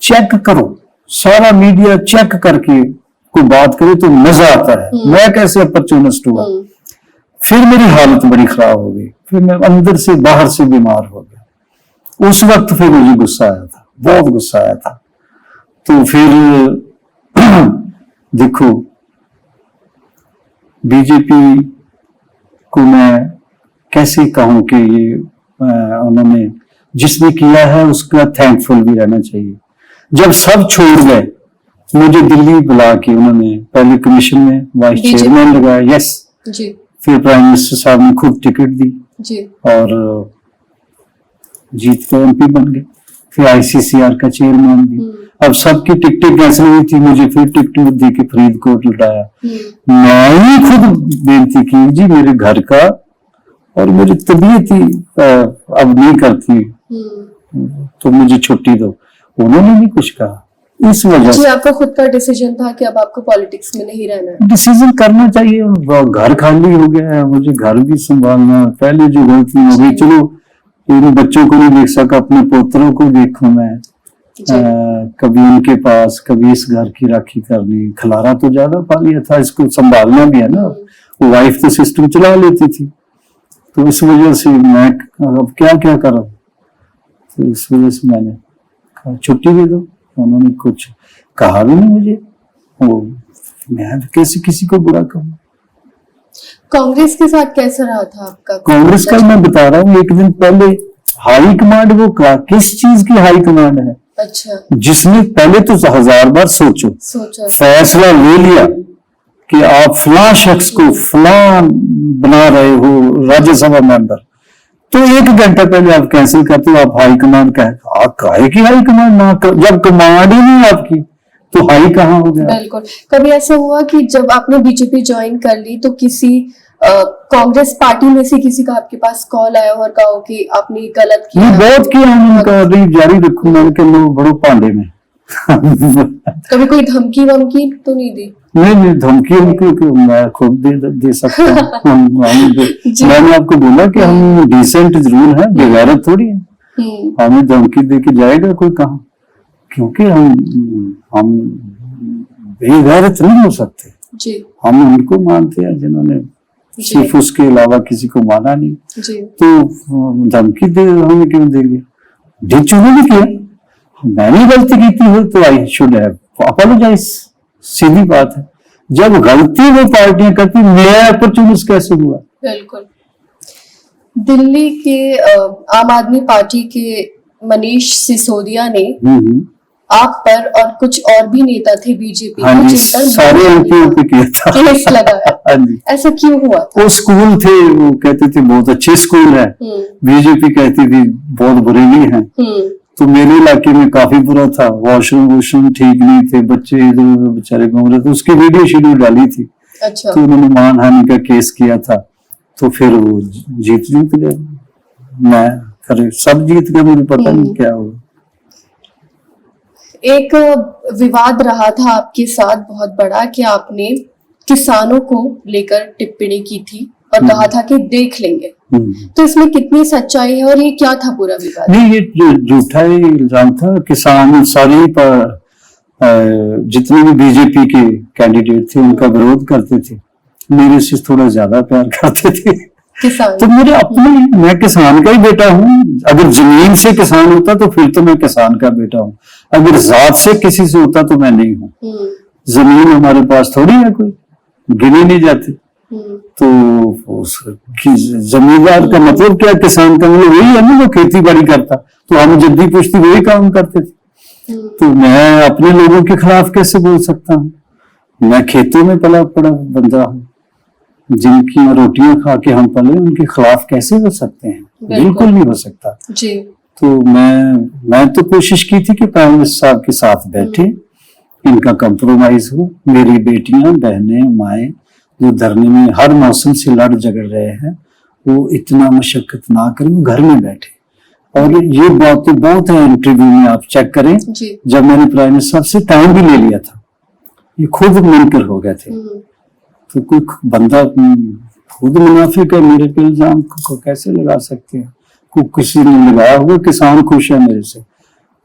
चेक करो, सारा मीडिया चेक करके कोई बात करे तो मजा आता है। मैं कैसे अपॉर्चुनिस्ट हुआ, फिर मेरी हालत बड़ी खराब हो गई, फिर मैं अंदर से बाहर से बीमार हो गया। उस वक्त फिर मुझे गुस्सा आया था, बहुत गुस्सा आया था। तो फिर देखो बीजेपी को मैं कैसे कहूं कि ये उन्होंने जिसने किया है उसका थैंकफुल भी रहना चाहिए। जब सब छोड़ गए मुझे दिल्ली बुला के उन्होंने पहले कमीशन में वाइस बीजेपी। चेयरमैन लगाया, यस। जी फिर प्राइम मिनिस्टर साहब ने खुद टिकट दी जी और जीत के MP बन गए। फिर ICCR का चेयरमैन भी। अब सबकी टिकटें कैंसिल हुई थी, मुझे फिर टिकट दे के फरीदकोट लौटाया। मैं ही खुद बेनती की, जी मेरे घर का और मेरी तबीयत ही अब नहीं करती, तो मुझे छुट्टी दो। उन्होंने नहीं कुछ कहा। इस वजह जी से आपका खुद का डिसीजन था कि अब आपको पॉलिटिक्स में नहीं रहना है। डिसीजन करना चाहिए। घर खाली हो गया है, मुझे घर भी संभालना, पहले जो गलती हो गई, चलो इन बच्चों को नहीं देख सका, अपने पोतरों को देखूं मैं। कभी उनके पास, कभी इस घर की राखी करनी, खलारा तो ज्यादा पा लिया था, इसको संभालना भी है ना। वो वाइफ तो सिस्टम चला लेती थी, तो इस वजह से मैं अब क्या क्या करूं, तो इस वजह से मैंने कहा छुट्टी दे दो। उन्होंने कुछ कहा भी नहीं मुझे, वो मैं कैसे किसी को बुरा कहूं। कांग्रेस के साथ कैसा रहा था आपका? कांग्रेस का मैं बता रहा हूँ, एक दिन पहले हाई कमांड, वो किस चीज की हाई कमांड है, अच्छा जिसने पहले तो 1000 बार सोचा फैसला ले लिया कि आप फलां शख्स को फलां बना रहे हो राज्यसभा मेंबर, तो 1 घंटा पहले आप कैंसिल करते हो। आप हाई कमांड काहे की हाई कमांड ना जब कमांड ही नहीं आपकी, तो हाई कहाँ हो गया। बिल्कुल। कभी ऐसा हुआ कि जब आपने बीजेपी ज्वाइन कर ली तो किसी कांग्रेस पार्टी में से किसी का आपके पास कॉल आया और कहा हो कि आपने गलत ये किया? बहुत किया हमने, कहा नहीं जारी रखूं, मैंने कहा लो बड़ो पांडे में। कभी कोई धमकी वमकी तो नहीं दी? नहीं धमकी उनको मैं खुद दे सकता हूँ। मैंने आपको बोला कि हम डिसेंट जरूर है, बेगैरत थोड़ी है। हमें धमकी दे के जाएगा कोई कहाँ, क्योंकि हम बेगैरत नहीं हो सकते। जी हम उनको मानते हैं जिन्होंने सिर्फ उसके अलावा किसी को माना नहीं। जी तो धमकी दे हमें क्यों देंगे? डिच उन्होंने किया, मैंने गलती की थी हो तो आई शुड हैव अपोलोजाइज, सीधी बात है। जब गलती वो पार्टियां करती, मैं अपॉर्चुनिस्ट कैसे हुआ? बिल्कुल। दिल्ली के आम आदमी पार्टी के मनीष सिसोदिया ने आप पर और कुछ और भी नेता थे बीजेपी हाँ जी, सारे एमपीओ पे किया था केस लगाया। हाँ जी, ऐसा क्यों हुआ था? वो स्कूल थे, वो कहते थे बहुत अच्छे स्कूल है, बीजेपी कहती थी बहुत बुरे नहीं है। तो मेरे इलाके में काफी बुरा था, वॉशरूम ठीक नहीं थे, बच्चे इधर उधर बेचारे घूम रहे थे, उसकी वीडियो शेड्यूल डाली थी। अच्छा। तो उन्होंने मानहानि का केस किया था, तो फिर वो जीत गए, मैं करे सब जीत गए, मुझे पता नहीं क्या हुआ। एक विवाद रहा था आपके साथ बहुत बड़ा कि आपने किसानों को लेकर टिप्पणी की थी और कहा था कि देख लेंगे, तो इसमें कितनी सच्चाई है और ये क्या था पूरा विवाद? नहीं, ये झूठा इल्जाम था। किसान सारे जितने भी बीजेपी के कैंडिडेट थे उनका विरोध करते थे, मेरे से थोड़ा ज्यादा प्यार करते थे किसान। तो मेरे अपने, मैं किसान का ही बेटा हूँ। अगर जमीन से किसान होता तो फिर तो मैं किसान का बेटा हूँ, अगर जात से किसी से होता तो मैं नहीं हूँ। जमीन हमारे पास थोड़ी है, कोई गिने नहीं जाती। तो जमींदार का मतलब क्या, किसान का मतलब वही है ना जो खेती बाड़ी करता, तो हम जद्दी पुश्ती वही काम करते थे। तो मैं अपने लोगों के खिलाफ कैसे बोल सकता हूँ? मैं खेतों में पला पड़ा बंदा हूँ, जिनकी रोटियां खा के हम पले, उनके खिलाफ कैसे हो सकते हैं? बिल्कुल नहीं हो सकता जी। तो मैं तो कोशिश की थी कि प्राइम मिनिस्टर साहब के साथ बैठे, इनका कंप्रोमाइज हो। मेरी बेटियां, बहनें, माएं जो धरने में हर मौसम से लड़ झगड़ रहे हैं, वो इतना मशक्कत ना करें, वो घर में बैठे। और ये बातें बहुत है, इंटरव्यू में आप चेक करें, जब मैंने प्राइम मिनिस्टर साहब से टाइम भी ले लिया था, ये खुद मुनकर हो गए थे। तो कोई बंदा खुद मुनाफिक है, मेरे पे इल्जाम को कैसे लगा सकते हैं? को किसी ने लगाया हुआ, किसान खुश है मेरे से,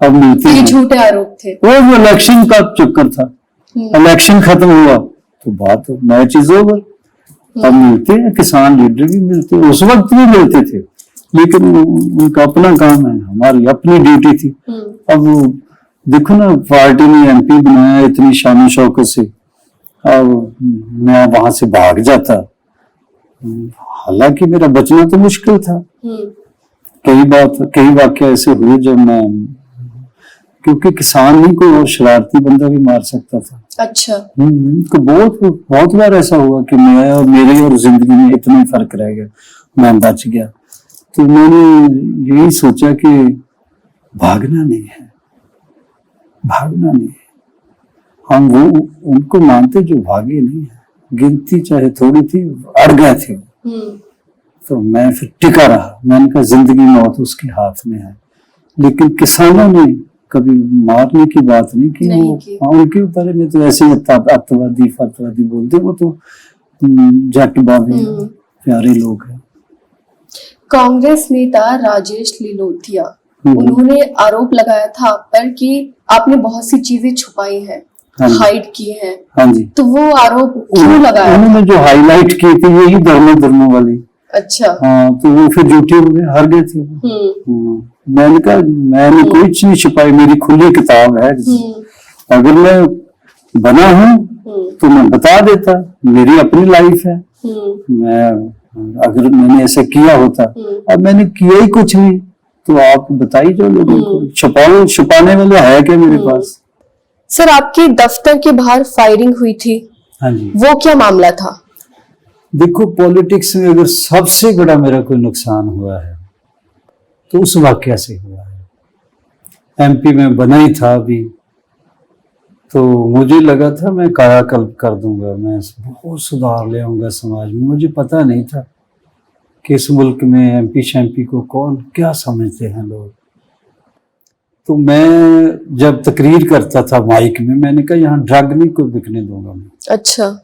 अब मिलते हैं। झूठे आरोप थे, वो इलेक्शन का चक्कर था, इलेक्शन खत्म हुआ तो बात मैच इज ओवर, अब मिलते हैं। किसान लीडर भी मिलते हैं, उस वक्त भी मिलते थे, लेकिन उनका अपना काम है, हमारी अपनी ड्यूटी थी। अब देखो ना, पार्टी ने MP बनाया इतनी शान शौकत से, अब मैं वहां से भाग जाता, हालांकि मेरा बचना तो मुश्किल था। कई वाक्य ऐसे हुए जब मैं क्योंकि किसान नहीं कोई और शरारती बंदा भी मार सकता था। अच्छा। तो बहुत बहुत बार ऐसा हुआ कि मैं और मेरी और जिंदगी में इतना ही फर्क रह गया, मैं बच गया। तो मैंने यही सोचा कि भागना नहीं है, भागना नहीं है। हम वो उनको मानते जो भागे नहीं है, गिनती चाहे थोड़ी थी, अड़ गए थे। तो मैं फिर टिका रहा। मैंने कहा जिंदगी मौत उसके हाथ में है। लेकिन किसानों ने कभी मारने की बात नहीं की। वो उनके बारे में तो ऐसे अत्तवादी फतवादी बोलते, वो तो जट बाबे प्यारे लोग हैं। कांग्रेस नेता राजेश लिलोथिया, उन्होंने आरोप लगाया था आप पर कि आपने बहुत सी चीजें छुपाई हैं, हाइड की हैं। हाँ जी। तो वो आरोप क्यों लगाया? उन्होंने जो हाईलाइट की थी यही धर्मों वाली। अच्छा। हाँ, तो वो फिर झूठी हो गए, हार गए थे। मैंने कहा मैंने कोई चीज नहीं छुपाई, मेरी खुली किताब है। अगर मैं बना हूँ तो मैं बता देता, मेरी अपनी लाइफ है। मैं अगर मैंने ऐसा किया होता, अब मैंने किया ही कुछ नहीं, तो आप बताइए जो लोगों को छुपाने वाले है क्या मेरे पास। सर, आपके दफ्तर के बाहर फायरिंग हुई थी। हाँ जी। वो क्या मामला था? देखो, पॉलिटिक्स में अगर सबसे बड़ा मेरा कोई नुकसान हुआ है तो उस वाकया से हुआ है। एमपी में बना ही था अभी, तो मुझे लगा था मैं कायाकल्प कर दूंगा, मैं बहुत सुधार ले आऊंगा समाज में। मुझे पता नहीं था कि इस मुल्क में एमपी शैम्पी को कौन क्या समझते हैं लोग। तो मैं जब तकरीर करता था माइक में, मैंने कहा यहाँ ड्रग नहीं कोई बिकने दूंगा मैं। अच्छा।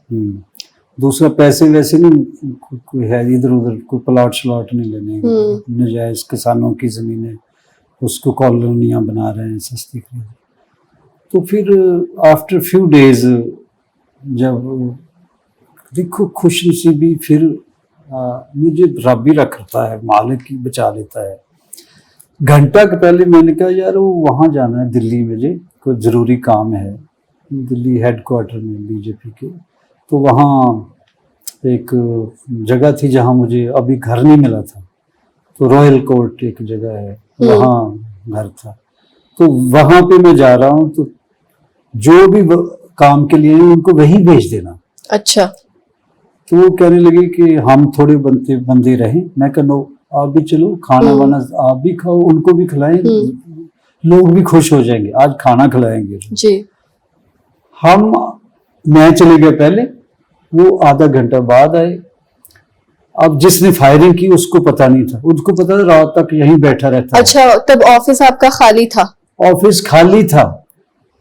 दूसरा पैसे वैसे नहीं कोई है, इधर उधर कोई प्लॉट श्लॉट नहीं लेने, नजायज किसानों की जमीनें उसको कॉलोनियां बना रहे हैं सस्ती खरीद। तो फिर आफ्टर फ्यू डेज जब देखो खुशनसीबी, फिर मुझे रब ही रखता है, मालिक ही बचा लेता है। घंटा के पहले मैंने कहा यार वो वहाँ जाना है दिल्ली, मुझे कोई ज़रूरी काम है दिल्ली हेडक्वार्टर में बीजेपी के। तो वहाँ एक जगह थी जहाँ मुझे अभी घर नहीं मिला था, तो रॉयल कोर्ट एक जगह है, वहाँ घर था। तो वहाँ पे मैं जा रहा हूँ, तो जो भी काम के लिए उनको वहीं भेज देना। अच्छा। तो वो कहने लगे कि हम थोड़े बंदे रहें। मैं कहना आप भी चलो, खाना वाना आप भी खाओ, उनको भी खिलाएं, लोग भी खुश हो जाएंगे, आज खाना खिलाएंगे जी। मैं चले गए पहले, वो आधा घंटा बाद आए। अब जिसने फायरिंग की उसको पता नहीं था, उसको पता था रात तक यहीं बैठा रहता। अच्छा, तब ऑफिस आपका खाली था? ऑफिस खाली था,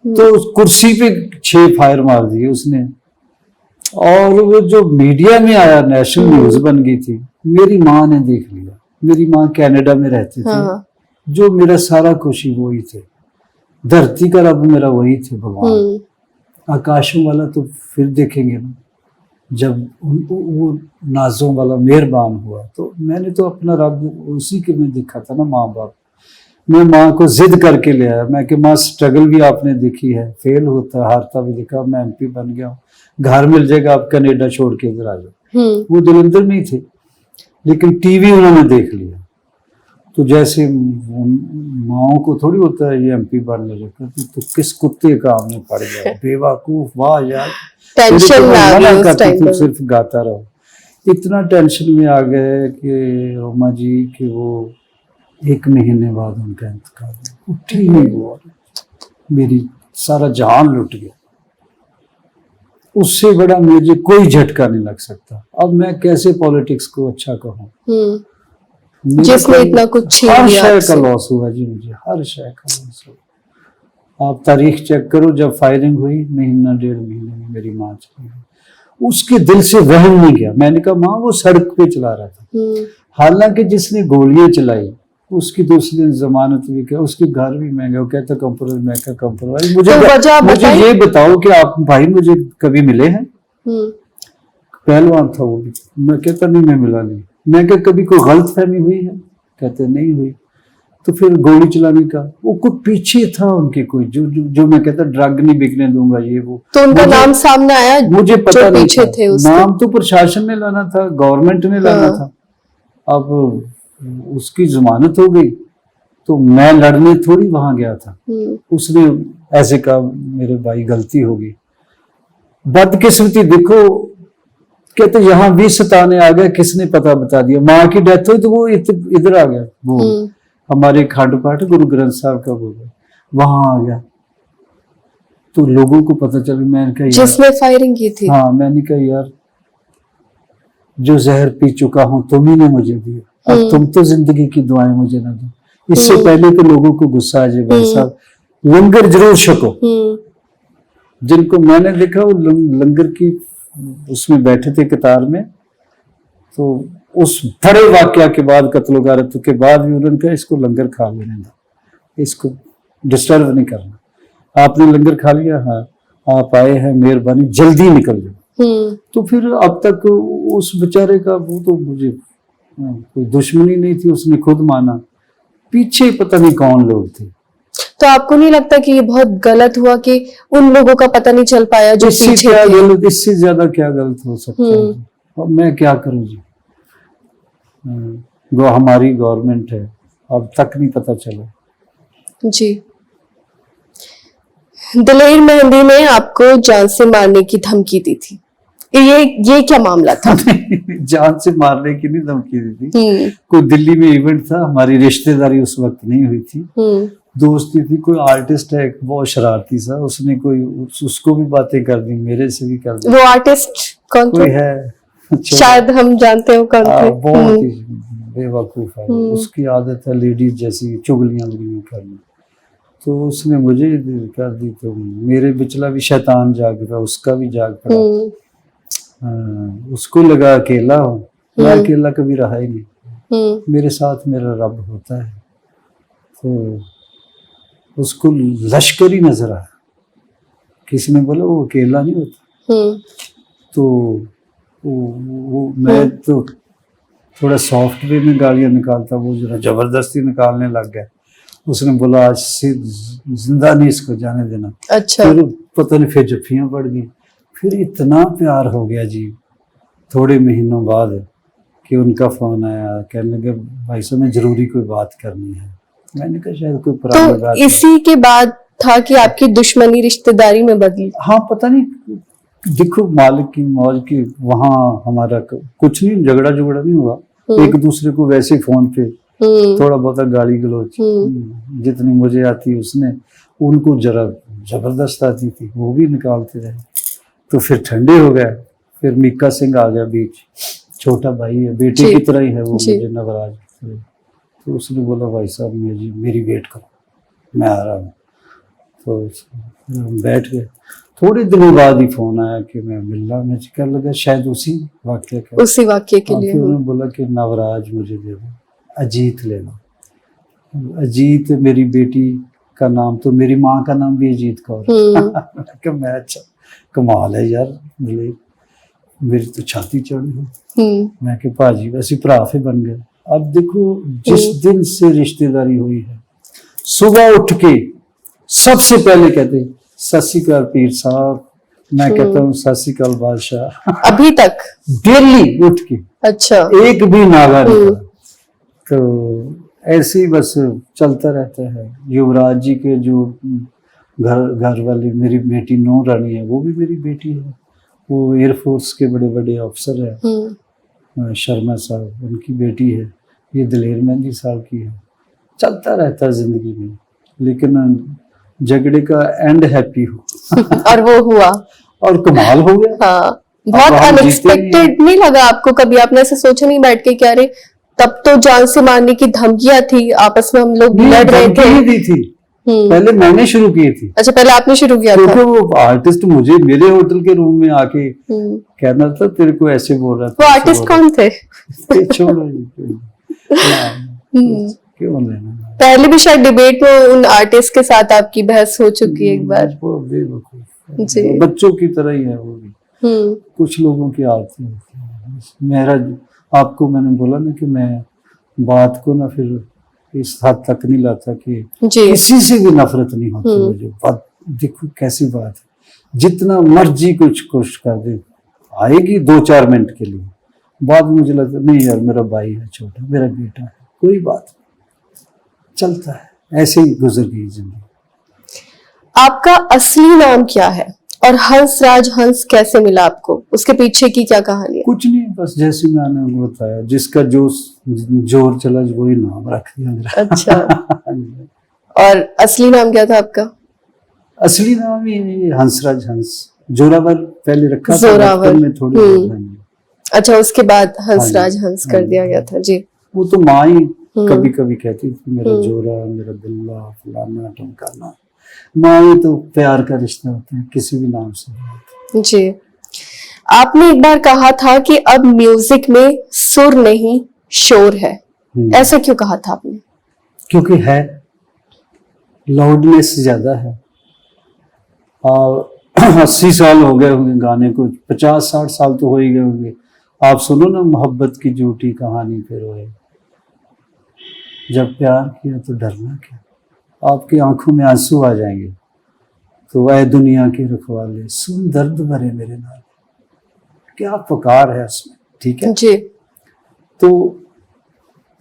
तो उस कुर्सी पे 6 फायर मार दिए उसने। और वो जो मीडिया में आया, नेशनल न्यूज बन गई थी। मेरी माँ ने देख लिया, मेरी माँ कनाडा में रहती थी। जो मेरा सारा खुशी वही थे, धरती का रब मेरा वही थे भगवान। आकाशों वाला तो फिर देखेंगे ना, जब उनको वो नाजों वाला मेहरबान हुआ। तो मैंने तो अपना रब उसी के में देखा था ना, माँ बाप। मैं माँ को जिद करके ले आया, मैं कि माँ स्ट्रगल भी आपने देखी है, फेल होता हारता भी देखा, मैं एमपी बन गया हूँ, घर मिल जाएगा, आप कनाडा छोड़ के इधर आ जाओ। वो जलंधर में ही थे, लेकिन टीवी उन्होंने देख लिया। तो जैसे माओ को थोड़ी होता है ये एमपी बनने लगा, तो किस कुत्ते काम में पड़ गया, बेवकूफ। वाह यार, टेंशन में आ गया उस टाइम पे, सिर्फ गाता रहो। इतना टेंशन में आ गए कि रोमा जी कि वो 1 महीने बाद उनका इंतकाल, उठी नहीं वो, मेरी सारा जान लुट गया। उससे बड़ा मुझे कोई झटका नहीं लग सकता। अब मैं कैसे पॉलिटिक्स को अच्छा कहूँ, जिसने इतना कुछ छीन हर लिया। शय का लॉस हुआ जी, मुझे हर शय का लॉस हुआ। आप तारीख चेक करो, जब फायरिंग हुई 1.5 महीने में मेरी माँ चली गई। उसके दिल से वहम नहीं गया। मैंने कहा माँ वो सड़क पे चला रहा था, हालांकि जिसने गोलियां चलाई उसकी दूसरी दिन जमानत भी क्या, उसके घर भी महंगा, वो कहता कंप्रोमाइज, मैं क्या कंप्रोमाइज। मुझे ये बताओ कि आप भाई मुझे कभी मिले हैं? पहलवान था वो भी। मैं कहता नहीं, मैं मिला नहीं। मैं क्या कभी कोई गलत फहमी हुई है? कहते नहीं हुई। तो फिर गोली चलाने का वो कोई पीछे था उनके, कोई जो मैं कहता ड्रग नहीं बिकने दूंगा ये वो। तो उनका नाम सामने आया? मुझे पता नहीं पीछे थे उसके? नाम तो प्रशासन ने लाना था, गवर्नमेंट ने लाना था। अब उसकी जमानत हो गई, तो मैं लड़ने थोड़ी वहां गया था। हम्म, उसने ऐसे कहा मेरे भाई गलती होगी। बदकिस्मती देखो, कहते यहाँ भी सताने आ गया, किसने पता बता दिया। माँ की डेथ हुई तो वो इधर आ गया, वो हमारे खंड पाठ गुरु ग्रंथ साहब का वो वहां आ गया। तो लोगों को पता चला। मैंने कहा यार, जिसने फायरिंग की थी। हाँ, मैंने कहा यार जो जहर पी चुका हूं तुम ही ने मुझे दिया, अब तुम तो जिंदगी की दुआएं मुझे ना दो। इससे पहले तो लोगों को गुस्सा आ जाए, भाई साहब लंगर जरूर छको। जिनको मैंने देखा वो लंगर की उसमें बैठे थे कतार में, तो उस बड़े वाकया के बाद, कत्लो गारत के बाद भी उन्होंने कहा इसको लंगर खा लेने दो, इसको डिस्टर्ब नहीं करना। आपने लंगर खा लिया, हाँ आप आए हैं, मेहरबानी जल्दी निकल जाओ। तो फिर अब तक उस बेचारे का वो तो मुझे कोई दुश्मनी नहीं थी, उसने खुद माना। पीछे पता नहीं कौन लोग थे। तो आपको नहीं लगता कि ये बहुत गलत हुआ कि उन लोगों का पता नहीं चल पाया जो इससे पीछे क्या थे? गलत, इससे ज्यादा क्या गलत हो सकता है? अब मैं क्या करूं जी, हमारी गवर्नमेंट है, अब तक नहीं पता चला। जी। दलेर मेहंदी ने आपको जान से मारने की धमकी दी थी, ये क्या मामला था? जान से मारने की नहीं धमकी दी थी। हम्म, कोई दिल्ली में इवेंट था, हमारी रिश्तेदारी उस वक्त नहीं हुई थी, दोस्ती थी। कोई आर्टिस्ट है बहुत शरारती सा, उसने कोई उसको भी बातें कर दी, मेरे से भी कर दी। वो आर्टिस्ट कौन कोई था? है शायद हम जानते हो कौन थे। बहुत ही बेवकूफ है, उसकी आदत है लेडीज जैसी चुगलियां लगनी करनी। तो उसने मुझे कर दी, तो मेरे बिचला भी शैतान जाग पड़ा, उसका भी जाग पड़ा। उसको लगा अकेला हो, मैं अकेला कभी रहा ही नहीं, मेरे साथ मेरा रब होता है। तो उसको लश्करी नजर आया, किसी ने बोला वो अकेला नहीं होता। तो वो मैं तो थोड़ा सॉफ्ट वे में गालियां निकालता, वो जरा जबरदस्ती निकालने लग गया। उसने बोला आज से जिंदा नहीं इसको जाने देना। अच्छा। फिर पता नहीं फिर जफ्फियां पड़ गई, फिर इतना प्यार हो गया जी थोड़े महीनों बाद कि उनका फोन आया, कहने लगे भाई साहब मैं जरूरी कोई बात करनी है। मैंने कहा शायद कोई पुरानी बात। तो इसी के बाद था कि आपकी दुश्मनी रिश्तेदारी में बदली? हाँ पता नहीं, देखो मालिक की मौज की, वहाँ हमारा कुछ नहीं, झगड़ा नहीं हुआ, एक दूसरे को वैसे फोन पे थोड़ा बहुत गाली गलौज जितनी मुझे आती उसने, उनको जरा जबरदस्त आती थी, वो भी निकालते रहे। तो फिर ठंडे हो गए। फिर मीका सिंह आ गया बीच, छोटा भाई है, बेटे की तरह ही है वो मुझे, नवराज। तो उसने बोला भाई साहब मेरी वेट करो, मैं आ रहा हूँ। तो हम बैठ गए। थोड़े दिनों बाद ही फोन आया कि मैं मिल रहा, मुझे क्या लगा शायद उसी वाक्य के लिए। फिर उन्होंने बोला कि नवराज मुझे दे दो, अजीत ले लो। अजीत मेरी बेटी का नाम, तो मेरी माँ का नाम भी अजीत कौर। मैं अच्छा कमाल है यार, मेरी तो छाती चढ़ी है। मैं कि भाजी वैसे भरा फिर बन गए। अब देखो जिस दिन से रिश्तेदारी हुई है, सुबह उठ के सबसे पहले कहते सत श्री अकाल पीर साहब, मैं कहता हूँ सत श्री अकाल बादशाह। अभी तक डेली उठ के? अच्छा। एक भी नागा नहीं। तो ऐसे ही बस चलता रहता है। युवराज जी के जो घर वाली मेरी बेटी नूर रानी है, वो भी मेरी बेटी है, वो एयरफोर्स के बड़े बड़े अफसर है। शर्मा साहब उनकी बेटी है, ये दलेर मेहंदी साहब की है। चलता रहता है जिंदगी में, लेकिन झगड़े का एंड हैप्पी हो। और वो हुआ, और कमाल हो गया। हाँ, बहुत अनएक्सपेक्टेड नहीं लगा आपको कभी? आपने ऐसे सोचा नहीं बैठ के क्या, अरे तब तो जान से मारने की धमकियां थी, आपस में हम लोग लड़ रहे थे। दी थी पहले मैंने शुरू की थी। अच्छा, पहले आपने शुरू किया था? तो वो आर्टिस्ट मुझे मेरे होटल के रूम में आके कहना था तेरे को ऐसे बोल रहा था। वो आर्टिस्ट कौन थे? छोड़ो क्यों लेना। पहले भी शायद डिबेट में उन आर्टिस्ट के साथ आपकी बहस हो चुकी है एक बार। वो बेवकूफ बच्चों की तरह ही है वो भी। कुछ लोगों की आदत होती है। मेरा आपको मैंने बोला ना कि मैं बात को ना फिर इस हद तक नहीं लाता कि किसी से भी नफरत नहीं होती मुझे। बात देखो कैसी बात है, जितना मर्जी कुछ कोशिश कर दे, आएगी 2-4 मिनट के लिए, बाद में मुझे लगता नहीं यार मेरा भाई है छोटा, मेरा बेटा है, कोई बात चलता है, ऐसे ही गुजर गई जिंदगी। आपका असली नाम क्या है और हंसराज हंस कैसे मिला आपको, उसके पीछे की क्या कहानी है? कुछ नहीं, बस जैसे मैंने बताया, जिसका जो जोर चला वही नाम रख दिया मेरा। अच्छा। और असली नाम क्या था आपका? असली नाम ही हंसराज हंस, जोरावर पहले रखा था, जोरावर। बचपन में थोड़े बदलाए। अच्छा, उसके बाद हंसराज हाँ जी, हंस हाँ कर जी। दिया गया था जी। वो तो माँ ही कभी कभी कहती थी मेरा जोरा, मेरा बिल्ला, फलाना टमकाना। माँ ही तो प्यार का रिश्ता होता है, किसी भी नाम से। जी, आपने एक बार कहा था कि अब म्यूजिक में सुर नहीं शोर है, ऐसा क्यों कहा था आपने? क्योंकि है, लाउडनेस ज्यादा है। और 80 साल हो गए होंगे गाने को, 50-60 साल तो हो ही गए होंगे। आप सुनो ना, मोहब्बत की झूठी कहानी फिर होए, जब प्यार किया तो डरना क्या, आपकी आंखों में आंसू आ जाएंगे। तो वह दुनिया के रखवाले सुन दर्द भरे मेरे नाल, क्या पुकार है उसमें, ठीक है जी। तो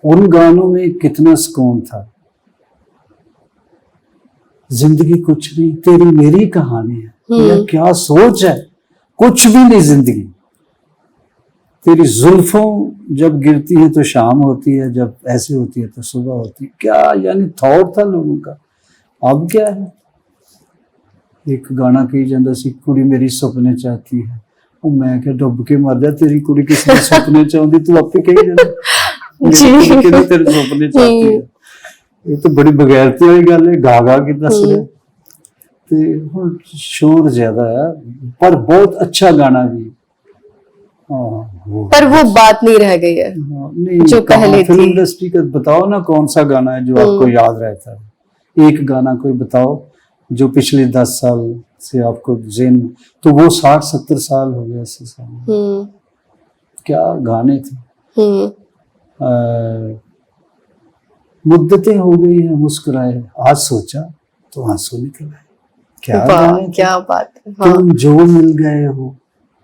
उन गानों में कितना सुकून था। जिंदगी कुछ नहीं, तेरी मेरी कहानी है, यह क्या सोच है, कुछ भी नहीं जिंदगी। तेरी जुल्फों जब गिरती है तो शाम होती है, जब ऐसे होती है तो सुबह होती है। क्या यानी थॉट था लोगों का। अब क्या है, एक गाना कही जाता सी, कुड़ी मेरी सुपने चाहती है, ਉਹ मैं क्या डुब के मर जा, तेरी कुड़ी किसी ने सुपने चाहती, तू आपे कही जाता कि तेरे सुपने चाहती है। ये तो बड़ी बगैरती वाली गल है, गा गा के दस रहे। ते हुण शोर ज्यादा है, पर बहुत अच्छा गाना भी। पर वो बात नहीं रह गई है नहीं, जो पहले फिल्म थी। इंडस्ट्री का बताओ ना, कौन सा गाना है जो आपको याद रहता है? एक गाना कोई बताओ जो पिछले 10 साल से आपको जेन, तो वो 60-70 साल हो गए 80 साल। क्या गाने थे। मुद्दतें हो गई हैं मुस्कुराए, आज सोचा तो आंसू निकल आए। क्या गाने थे। क्या बात है। हाँ। तुम जो मिल गए हो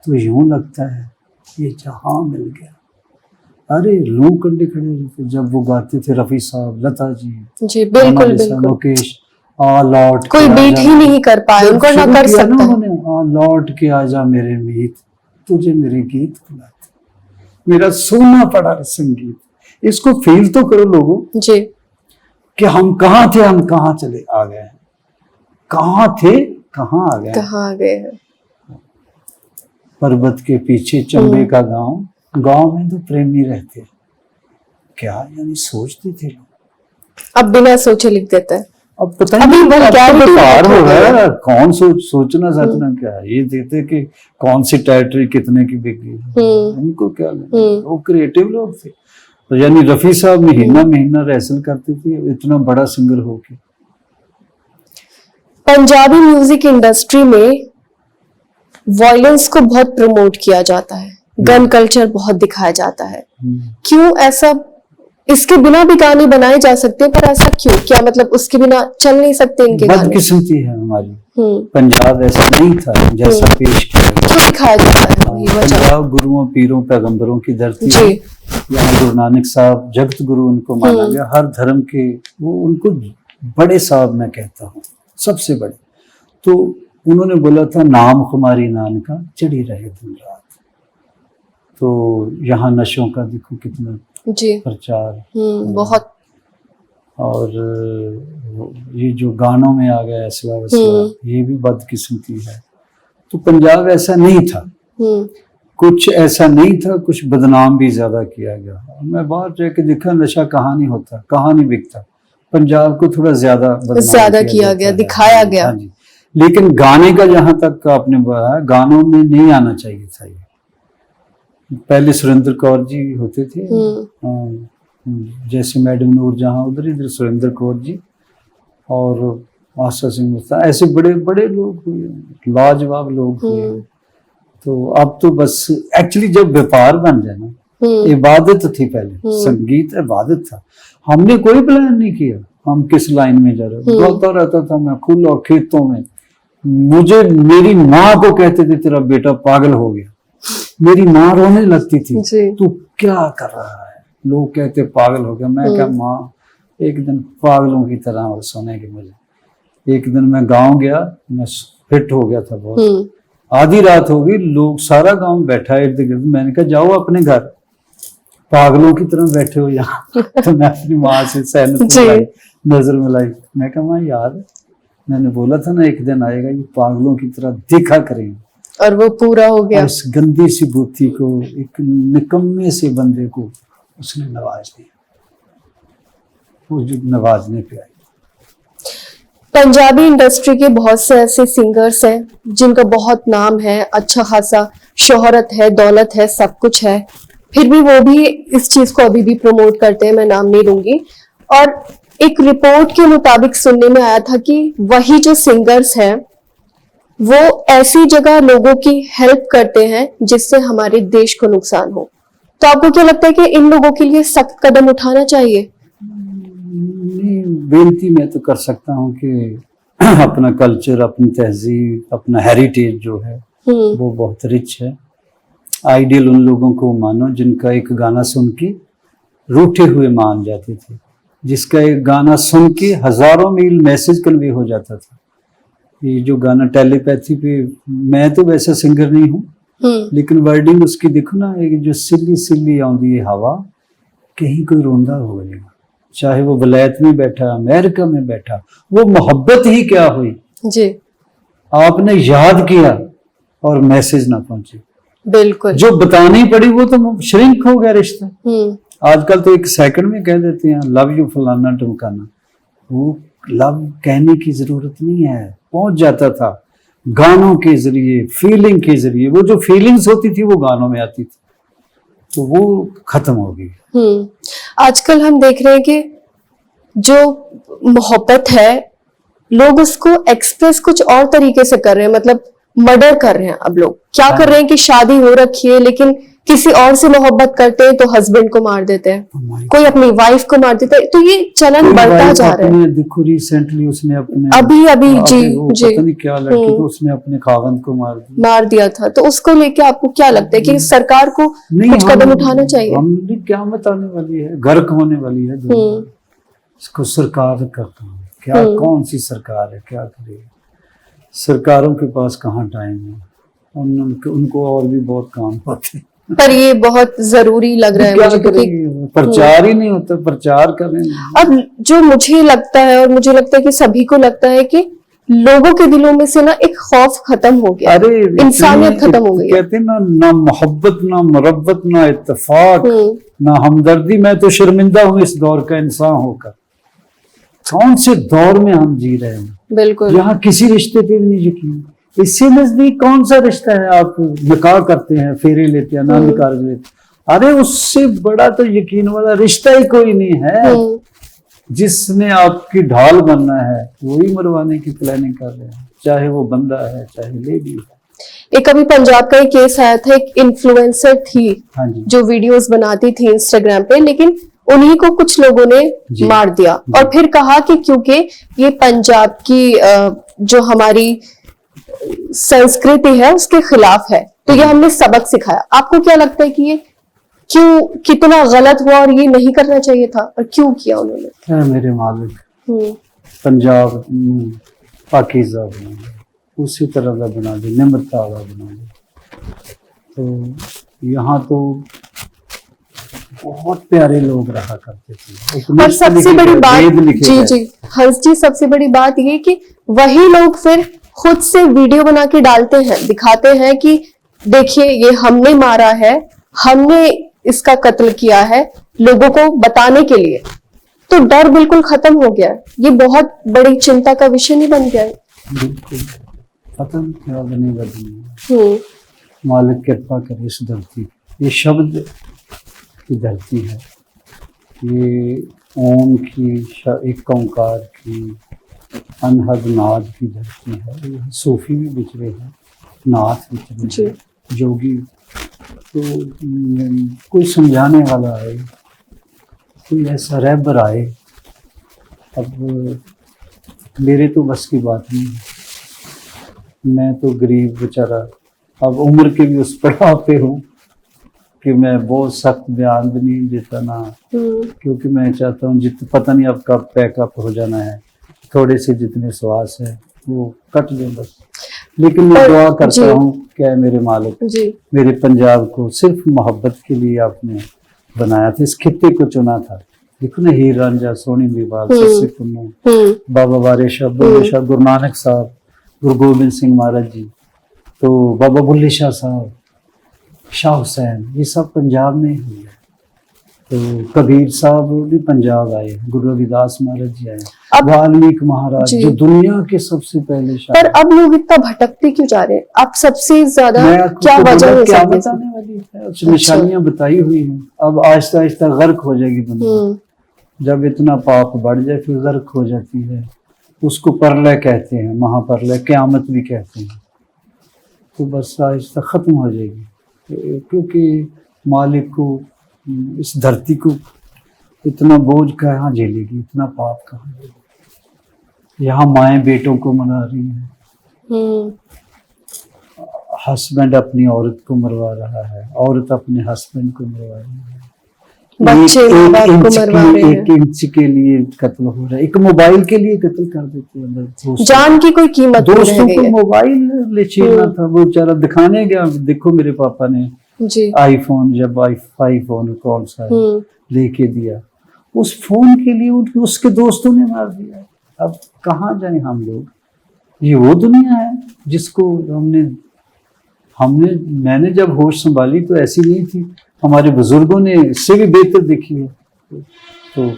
तो यूं लगता है ये जहां मिल गया। अरे लू कंडे खड़े होते जब वो गाते थे, रफी साहब, लता जी, बिल्कुल बिल्कुल। मुकेश, आ लौट कोई बीट ही नहीं कर पाए, उनको ना कर सकता है। आ लौट के आजा मेरे मीत, तुझे मेरे गीत बुलाते, मेरा सोना पड़ा संगीत। इसको फील तो करो लोगों जी, कि हम कहाँ थे, हम कहाँ चले आ गए हैं, कहाँ थे कहाँ आ गए, कहाँ आ गए हैं। पर्वत के पीछे चंबे का गांव, गांव में तो प्रेमी रहते। क्या यानी सोचते थे लोग, अब बिना सोचे लिख देता है। अब पता नहीं बेकार हो रहा है। कौन सोचना सचना क्या है, ये देखते कि कौन सी टेरिटरी कितने की बिक गई, उनको क्या लगा। वो क्रिएटिव लोग थे। तो यानी रफी साहब महीना महीना रेसल करते थे, इतना बड़ा सिंगर होके। पंजाबी म्यूजिक इंडस्ट्री में वायलेंस को बहुत प्रमोट किया जाता है, गन कल्चर बहुत दिखाया जाता है। क्यों ऐसा? इसके बिना भी गाने बनाए जा सकते हैं, पर ऐसा क्यों? क्या मतलब उसके बिना चल नहीं सकते इनके गाने? बदकिस्मती है हमारी। पंजाब ऐसा नहीं था जैसा पेश किया गया, क्यों दिखाया जाता है? पंजाब गुरुओं पीरों पैगंबरों की धरती है। यहाँ गुरु नानक साहब जगत गुरु उनको माना गया, हर धर्म के वो उनको बड़े साहब मैं कहता हूँ, सबसे बड़े। तो उन्होंने बोला था, नाम खुमारी नानका चढ़ी रहे दिन रात। तो यहाँ नशों का देखो कितना प्रचार, बहुत। और ये जो गानों में आ गया असला वसला, ये भी बदकिस्मती है। तो पंजाब ऐसा नहीं था, कुछ ऐसा नहीं था, कुछ बदनाम भी ज्यादा किया गया। मैं बाहर जाके देखा, नशा कहाँ नहीं होता, कहाँ नहीं बिकता, पंजाब को थोड़ा ज्यादा किया गया, दिखाया गया। हाँ जी, लेकिन गाने का जहां तक आपने बताया, गानों में नहीं आना चाहिए था ये। पहले सुरेंद्र कौर जी होते थे, जैसे मैडम नूर जहां, उधर इधर सुरेंद्र कौर जी और आशा सिंह मुस्तान, ऐसे बड़े बड़े लोग हुए, लाजवाब लोग हुए। तो अब तो बस एक्चुअली जब व्यापार बन जाए ना, इबादत थी पहले, संगीत इबादत था। हमने कोई प्लान नहीं किया हम किस लाइन में जा रहे, गाता रहता था मैं खुला खेतों में। मुझे मेरी माँ को कहते थे तेरा बेटा पागल हो गया, मेरी माँ रोने लगती थी, तू क्या कर रहा है, लोग कहते पागल हो गया। मैं क्या, माँ एक दिन पागलों की तरह और सोने के मुझे। एक दिन मैं गांव गया, मैं फिट हो गया था बहुत, आधी रात हो गई, लोग सारा गांव बैठा इर्द गिर्द। मैंने कहा जाओ अपने घर, पागलों की तरह बैठे हो यहाँ। तो मैं अपनी माँ से सहमत मिलाई, नजर मिलाई। मैं कहा माँ यार, मैंने बोला था ना एक दिन आएगा ये पागलों की तरह देखा करेंगे, और वो पूरा हो गया। इस गंदी सी बुद्धि को, एक निकम्मे से बंदे को उसने नवाज दिया, वो जो नवाजने पे आई। पंजाबी इंडस्ट्री के बहुत से ऐसे सिंगर्स हैं जिनका बहुत नाम है, अच्छा खासा शोहरत है, दौलत है, सब कुछ है, फिर भी वो भी इस चीज को अभी भी प्रमोट करते हैं, मैं नाम नहीं लूंगी। और एक रिपोर्ट के मुताबिक सुनने में आया था कि वही जो सिंगर्स हैं वो ऐसी जगह लोगों की हेल्प करते हैं जिससे हमारे देश को नुकसान हो। तो आपको क्या लगता है कि इन लोगों के लिए सख्त कदम उठाना चाहिए? नहीं, बेनती मैं तो कर सकता हूँ कि अपना कल्चर, अपनी तहजीब, अपना हेरिटेज जो है वो बहुत रिच है। आइडियल उन लोगों को मानो जिनका एक गाना सुन के रूठे हुए मान जाते थे, जिसका एक गाना सुन के हजारों मील मैसेज कन्वे हो जाता था। ये जो गाना टेलीपैथी पे, मैं तो वैसा सिंगर नहीं हूँ, लेकिन वर्डिंग उसकी देखो ना, एक जो सिल्ली सिल्ली आउंदी है हवा, कहीं कोई रोंदा हो जाएगा, चाहे वो वलायत में बैठा, अमेरिका में बैठा, वो मोहब्बत ही क्या हुई जी, आपने याद किया और मैसेज ना पहुंचे, बिल्कुल, जो बतानी पड़ी वो तो श्रिंक हो गया रिश्ता। आजकल तो एक सेकंड में कह देते हैं लव यू फलाना ढमकाना, वो लव कहने की जरूरत नहीं है, पहुंच जाता था गानों के जरिए, फीलिंग के जरिए। वो जो फीलिंग्स होती थी वो गानों में आती थी, तो वो खत्म हो गई। आजकल हम देख रहे हैं कि जो मोहब्बत है लोग उसको एक्सप्रेस कुछ और तरीके से कर रहे हैं, मतलब मर्डर कर रहे हैं। अब लोग क्या कर रहे हैं कि शादी हो रखी है लेकिन किसी और से मोहब्बत करते हैं तो हस्बैंड को मार देते हैं, कोई अपनी वाइफ को मार देता है, तो ये चलन बढ़ता जा रहा है। देखो रिसेंटली उसने अपने अभी जी जी पता नहीं क्या लड़की तो उसने अपने खावंद को मार दिया था। तो उसको लेके आपको क्या लगता है कि सरकार को कुछ कदम उठाना चाहिए? हमने क्या बताने वाली है, गर्क होने वाली है इसको सरकार का काम। क्या कौन सी सरकार है, क्या करेगी? सरकारों के पास कहाँ टाइम है, उनको और भी बहुत काम होते हैं। पर ये बहुत जरूरी लग रहा है मुझे, क्योंकि प्रचार ही नहीं होता, प्रचार कर रहे हैं। अब जो मुझे लगता है और मुझे लगता है कि सभी को लगता है कि लोगों के दिलों में से ना एक खौफ खत्म हो गया, अरे इंसानियत खत्म हो गई। कहते ना मोहब्बत, ना मुरब्बत, ना इत्तेफाक, ना हमदर्दी। मैं तो शर्मिंदा हूँ इस दौर का इंसान होकर। कौन से दौर में हम जी रहे हैं? बिल्कुल, यहाँ किसी रिश्ते पे भी नहीं यकीन। इससे नजदीक कौन सा रिश्ता है? आप निकाह करते हैं, फेरे लेते हैं, ना निकाह लेते, अरे उससे बड़ा तो यकीन वाला रिश्ता ही कोई नहीं है। जिसने आपकी ढाल बनना है वही मरवाने की प्लानिंग कर रहे हैं, चाहे वो बंदा है चाहे लेडी है। एक अभी पंजाब का ही केस आया था, एक इन्फ्लुएंसर थी जो वीडियोस बनाती थी इंस्टाग्राम पे, लेकिन उन्हीं को कुछ लोगों ने मार दिया और फिर कहा कि क्योंकि ये पंजाब की जो हमारी संस्कृति है उसके खिलाफ है, तो ये हमने सबक सिखाया। आपको क्या लगता है कि ये क्यों, कितना गलत हुआ और ये नहीं करना चाहिए था और क्यों किया उन्होंने? क्या मेरे मालिक, पंजाब पाकीज़ा बना दे, उसी तरह का बना दे, निम्रता वाला बना दे। तो यहाँ तो बहुत प्यारे लोग रहा करते थे। और सबसे बड़ी बात जी हंस जी, सबसे बड़ी बात ये कि वही लोग फिर खुद से वीडियो बना के डालते हैं, दिखाते हैं कि देखिए ये हमने मारा है, हमने इसका कत्ल किया है, लोगों को बताने के लिए। तो डर बिल्कुल खत्म हो गया है। ये बहुत बड़ी चिंता का विषय नहीं बन गया है। बिल्कुल खत्म क्या बने बदनी। मालिक कृपा करे इस धरती, ये शब्द की धरती है, ये ओम की, एक ओंकार की, अनहद नाद की धरती है। सूफी भी बिछड़े हैं, नाथ बिछड़े हैं, जोगी। तो कोई समझाने वाला आए, कोई ऐसा रहबर आए। अब मेरे तो बस की बात नहीं है, मैं तो गरीब बेचारा, अब उम्र के भी उस पड़ाव पे हूँ कि मैं बहुत सख्त बयान भी नहीं देता ना, क्योंकि मैं चाहता हूँ पता नहीं अब कब पैकअप हो जाना है, थोड़े से जितने श्वास है वो कट ले बस। लेकिन मैं दुआ करता हूँ क्या मेरे मालिक, मेरे पंजाब को सिर्फ मोहब्बत के लिए आपने बनाया था, इस खित्ते को चुना था। देखो ना, हीर रांझा, सोनी मेवाल, सस्सी पुन्नू, बाबा वारे शाह, बुल्ले शाह, गुरु नानक साहब, गुरु गोबिंद सिंह महाराज जी, तो बाबा बुल्ले शाह साहब, शाह हुसैन, ये सब पंजाब में ही है। तो कबीर साहब भी पंजाब आए, गुरु रविदास महाराज जी आए, वाल्मीकि महाराज जो दुनिया के सबसे पहले शायर। पर अब लोग इतना भटकते क्यों जा रहे हैं? अब सबसे ज्यादा क्या वजह है? क्या बताने वाली है, उसमें निशानियां बताई हुई हैं। अब आहिस्ता आहिस्ता गर्क हो जाएगी दुनिया, जब इतना पाप बढ़ जाए फिर गर्क हो जाती है। उसको प्रलय कहते हैं, महाप्रलय, क़यामत भी कहते हैं। तो बस आहिस्ता खत्म हो जाएगी, क्योंकि मालिक को, इस धरती को इतना बोझ कहाँ झेलेगी, इतना पाप कहाँ झेलेगी। यहाँ माएँ बेटों को मना रही हैं, हस्बैंड अपनी औरत को मरवा रहा है, औरत अपने हस्बैंड को मरवा रही है, बच्चे एक इंच के लिए कत्ल हो रहा है, एक मोबाइल के लिए कत्ल कर देते हैं। जान की कोई कीमत नहीं रह दोस्तों गई को है। मोबाइल ले छीनना था, वो बेचारा दिखाने गया, देखो मेरे पापा ने आईफोन, जब आईफोन कौन सा लेके दिया, उस फोन के लिए उसके दोस्तों ने मार दिया। अब कहाँ जाए हम लोग? ये वो दुनिया है जिसको मैंने जब होश संभाली तो ऐसी नहीं थी, हमारे बुजुर्गों ने इससे भी बेहतर देखी है। तो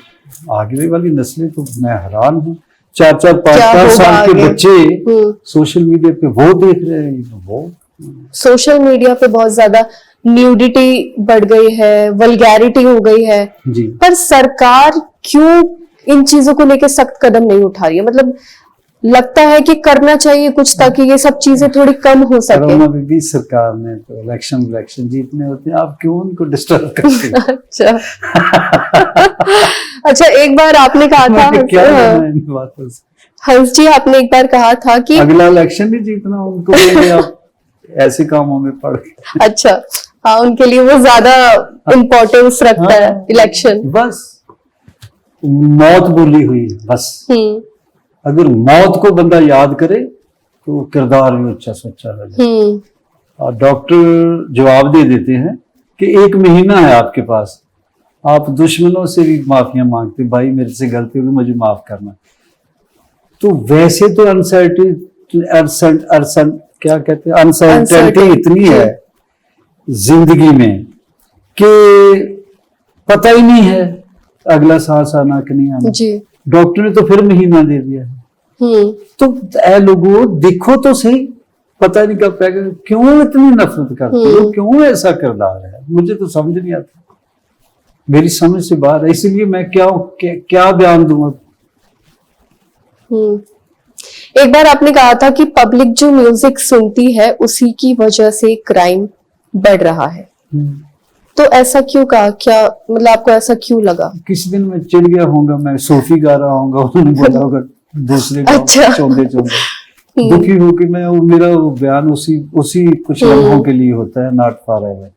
आगे वाली नस्लें, तो मैं हैरान हूँ, 4-4, 5-5 साल के बच्चे सोशल मीडिया पे वो देख रहे हैं। वो सोशल मीडिया पे बहुत ज्यादा न्यूडिटी बढ़ गई है, वल्गैरिटी हो गई है जी। पर सरकार क्यों इन चीजों को लेकर सख्त कदम नहीं उठा रही है? मतलब लगता है कि करना चाहिए कुछ ताकि ये सब चीजें थोड़ी कम हो सके। भी सरकार ने तो इलेक्शन जीतने होते हैं, आप क्यों उनको डिस्टर्ब करते हैं? अच्छा अच्छा, एक बार आपने कहा था हंस जी, आपने एक बार कहा था कि अगला इलेक्शन नहीं जीतना उनको, आप ऐसे कामों में पड़ गए। अच्छा, हाँ, उनके लिए वो ज्यादा इम्पोर्टेंस रखता है इलेक्शन। बस मौत बोली हुई है बस। अगर मौत को बंदा याद करे तो किरदार भी अच्छा सच्चा हो जाए। और डॉक्टर जवाब दे देते हैं कि 1 महीना है आपके पास, आप दुश्मनों से भी माफियां मांगते, भाई मेरे से गलती हुई, मुझे माफ करना। तो वैसे तो क्या कहते हैं, अनसर्टेनिटी इतनी है जिंदगी में कि पता ही नहीं है अगला सांस आना कि नहीं आना। डॉक्टर ने तो फिर महीना दे दिया है। तो ऐ लोगों, देखो तो सही, पता नहीं कब पैगा, क्यों इतनी नफरत करते हो, क्यों ऐसा किरदार है, मुझे तो समझ नहीं आता, मेरी समझ से बाहर है। इसलिए मैं क्या बयान दूंगा। एक बार आपने कहा था कि पब्लिक जो म्यूजिक सुनती है उसी की वजह से क्राइम बढ़ रहा है, तो ऐसा क्यों कहा? क्या मतलब आपको ऐसा क्यों लगा? किसी दिन मैं चिढ़ गया होगा, मैं सूफी गा रहा हूँ, उन्होंने बोला होगा दूसरे अच्छा। चौंधे दुखी हो कि मैं, मेरा बयान उसी कुछ लम्हों के लिए होता है, नॉट फॉर एवर।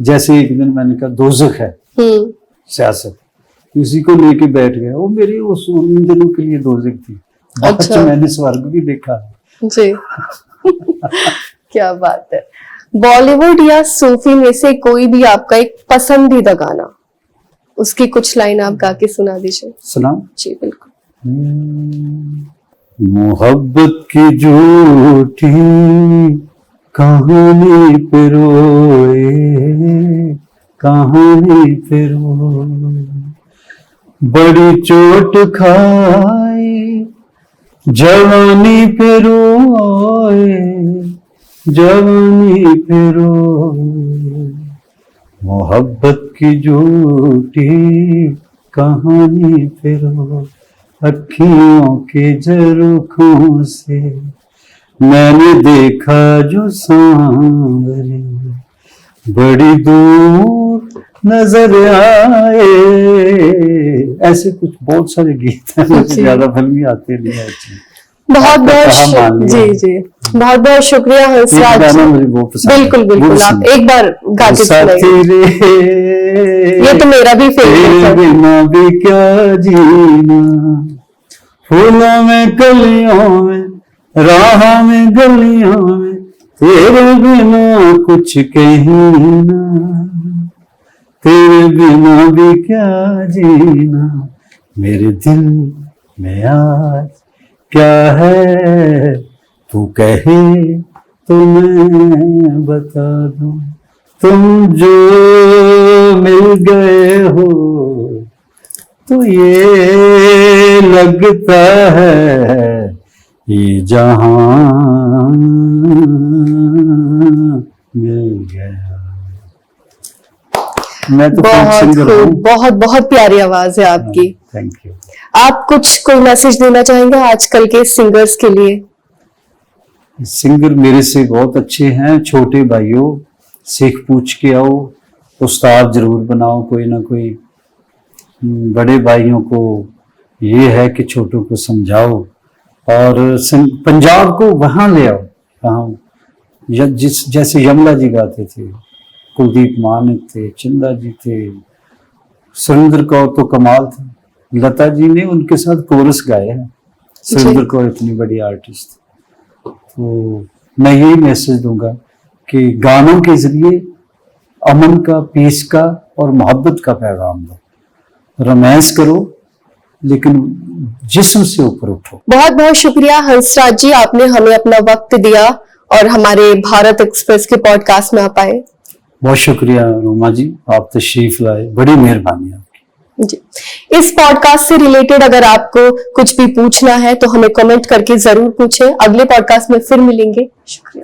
जैसे एक दिन मैंने कहा दोज़ख है सियासत, इसी को लेके बैठ गया, वो मेरी उन दिनों के लिए दोज़ख थी। अच्छा। मैंने स्वर्ग भी देखा जी क्या बात है। बॉलीवुड या सूफी में से कोई भी आपका एक पसंदीदा गाना, उसकी कुछ लाइन आप गा के सुना दीजिए। सुनाऊं? जी बिल्कुल। मोहब्बत की झूठी कहानी पे रोए, कहानी पे रोए, बड़ी चोट खाई जवानी पे रोए, जवानी पे रोए, मोहब्बत की झूठी कहानी पे रोए, अखियों के झरोखों से मैंने देखा जो सांवरे, बड़ी दूर नजर आए। ऐसे कुछ बहुत सारे गीत हैं, मुझे ज्यादा फिल्मी आते नहीं अच्छे। बहुत कहा मान बहुत लिया। जी जी, बहुत बहुत शुक्रिया एक हंसराज गाना जी। मुझे वो पसंद है। बिल्कुल बिल्कुल, वो आप सुनो। एक बार गा के साथी सुनाइए। रे, ये तो मेरा भी फेवरेट तेरे है। बिना भी क्या जीना, फूलों में कलियों में, राह में गलियों में, तेरे बिना कुछ कहना, तेरे बिना भी क्या जीना, मेरे दिल में आज क्या है, तू कहे तो मैं बता दूं, तुम जो मिल गए हो तो ये लगता है ये जहां मिल गया। मैं तो खूब बहुत सिंगर हूँ। खूब, बहुत बहुत प्यारी आवाज है आपकी। Thank you. आप कोई मैसेज देना चाहेंगे आजकल के सिंगर्स के लिए? सिंगर मेरे से बहुत अच्छे हैं, छोटे भाइयों सीख पूछ के आओ, उस्ताद जरूर बनाओ कोई ना कोई। बड़े भाइयों को ये है कि छोटों को समझाओ, और पंजाब को वहां ले आओ वहां जैसे यमला जी गाते थे, कुलदीप मानिक थे, चंदा जी थे, सुरेंद्र कौर तो कमाल था, लता जी ने उनके साथ कोरस गाए हैं। सुरेंद्र कौर इतनी बड़ी आर्टिस्ट, तो मैं यही मैसेज दूंगा कि गानों के जरिए अमन का, पीस का और मोहब्बत का पैगाम दो। रोमांस करो लेकिन जिस्म से ऊपर उठो। बहुत बहुत शुक्रिया हंसराज जी, आपने हमें अपना वक्त दिया और हमारे भारत एक्सप्रेस के पॉडकास्ट में आप आए। बहुत शुक्रिया रोमा जी, आप तशरीफ लाए, बड़ी मेहरबानी आपकी जी। इस पॉडकास्ट से रिलेटेड अगर आपको कुछ भी पूछना है तो हमें कमेंट करके जरूर पूछें। अगले पॉडकास्ट में फिर मिलेंगे। शुक्रिया।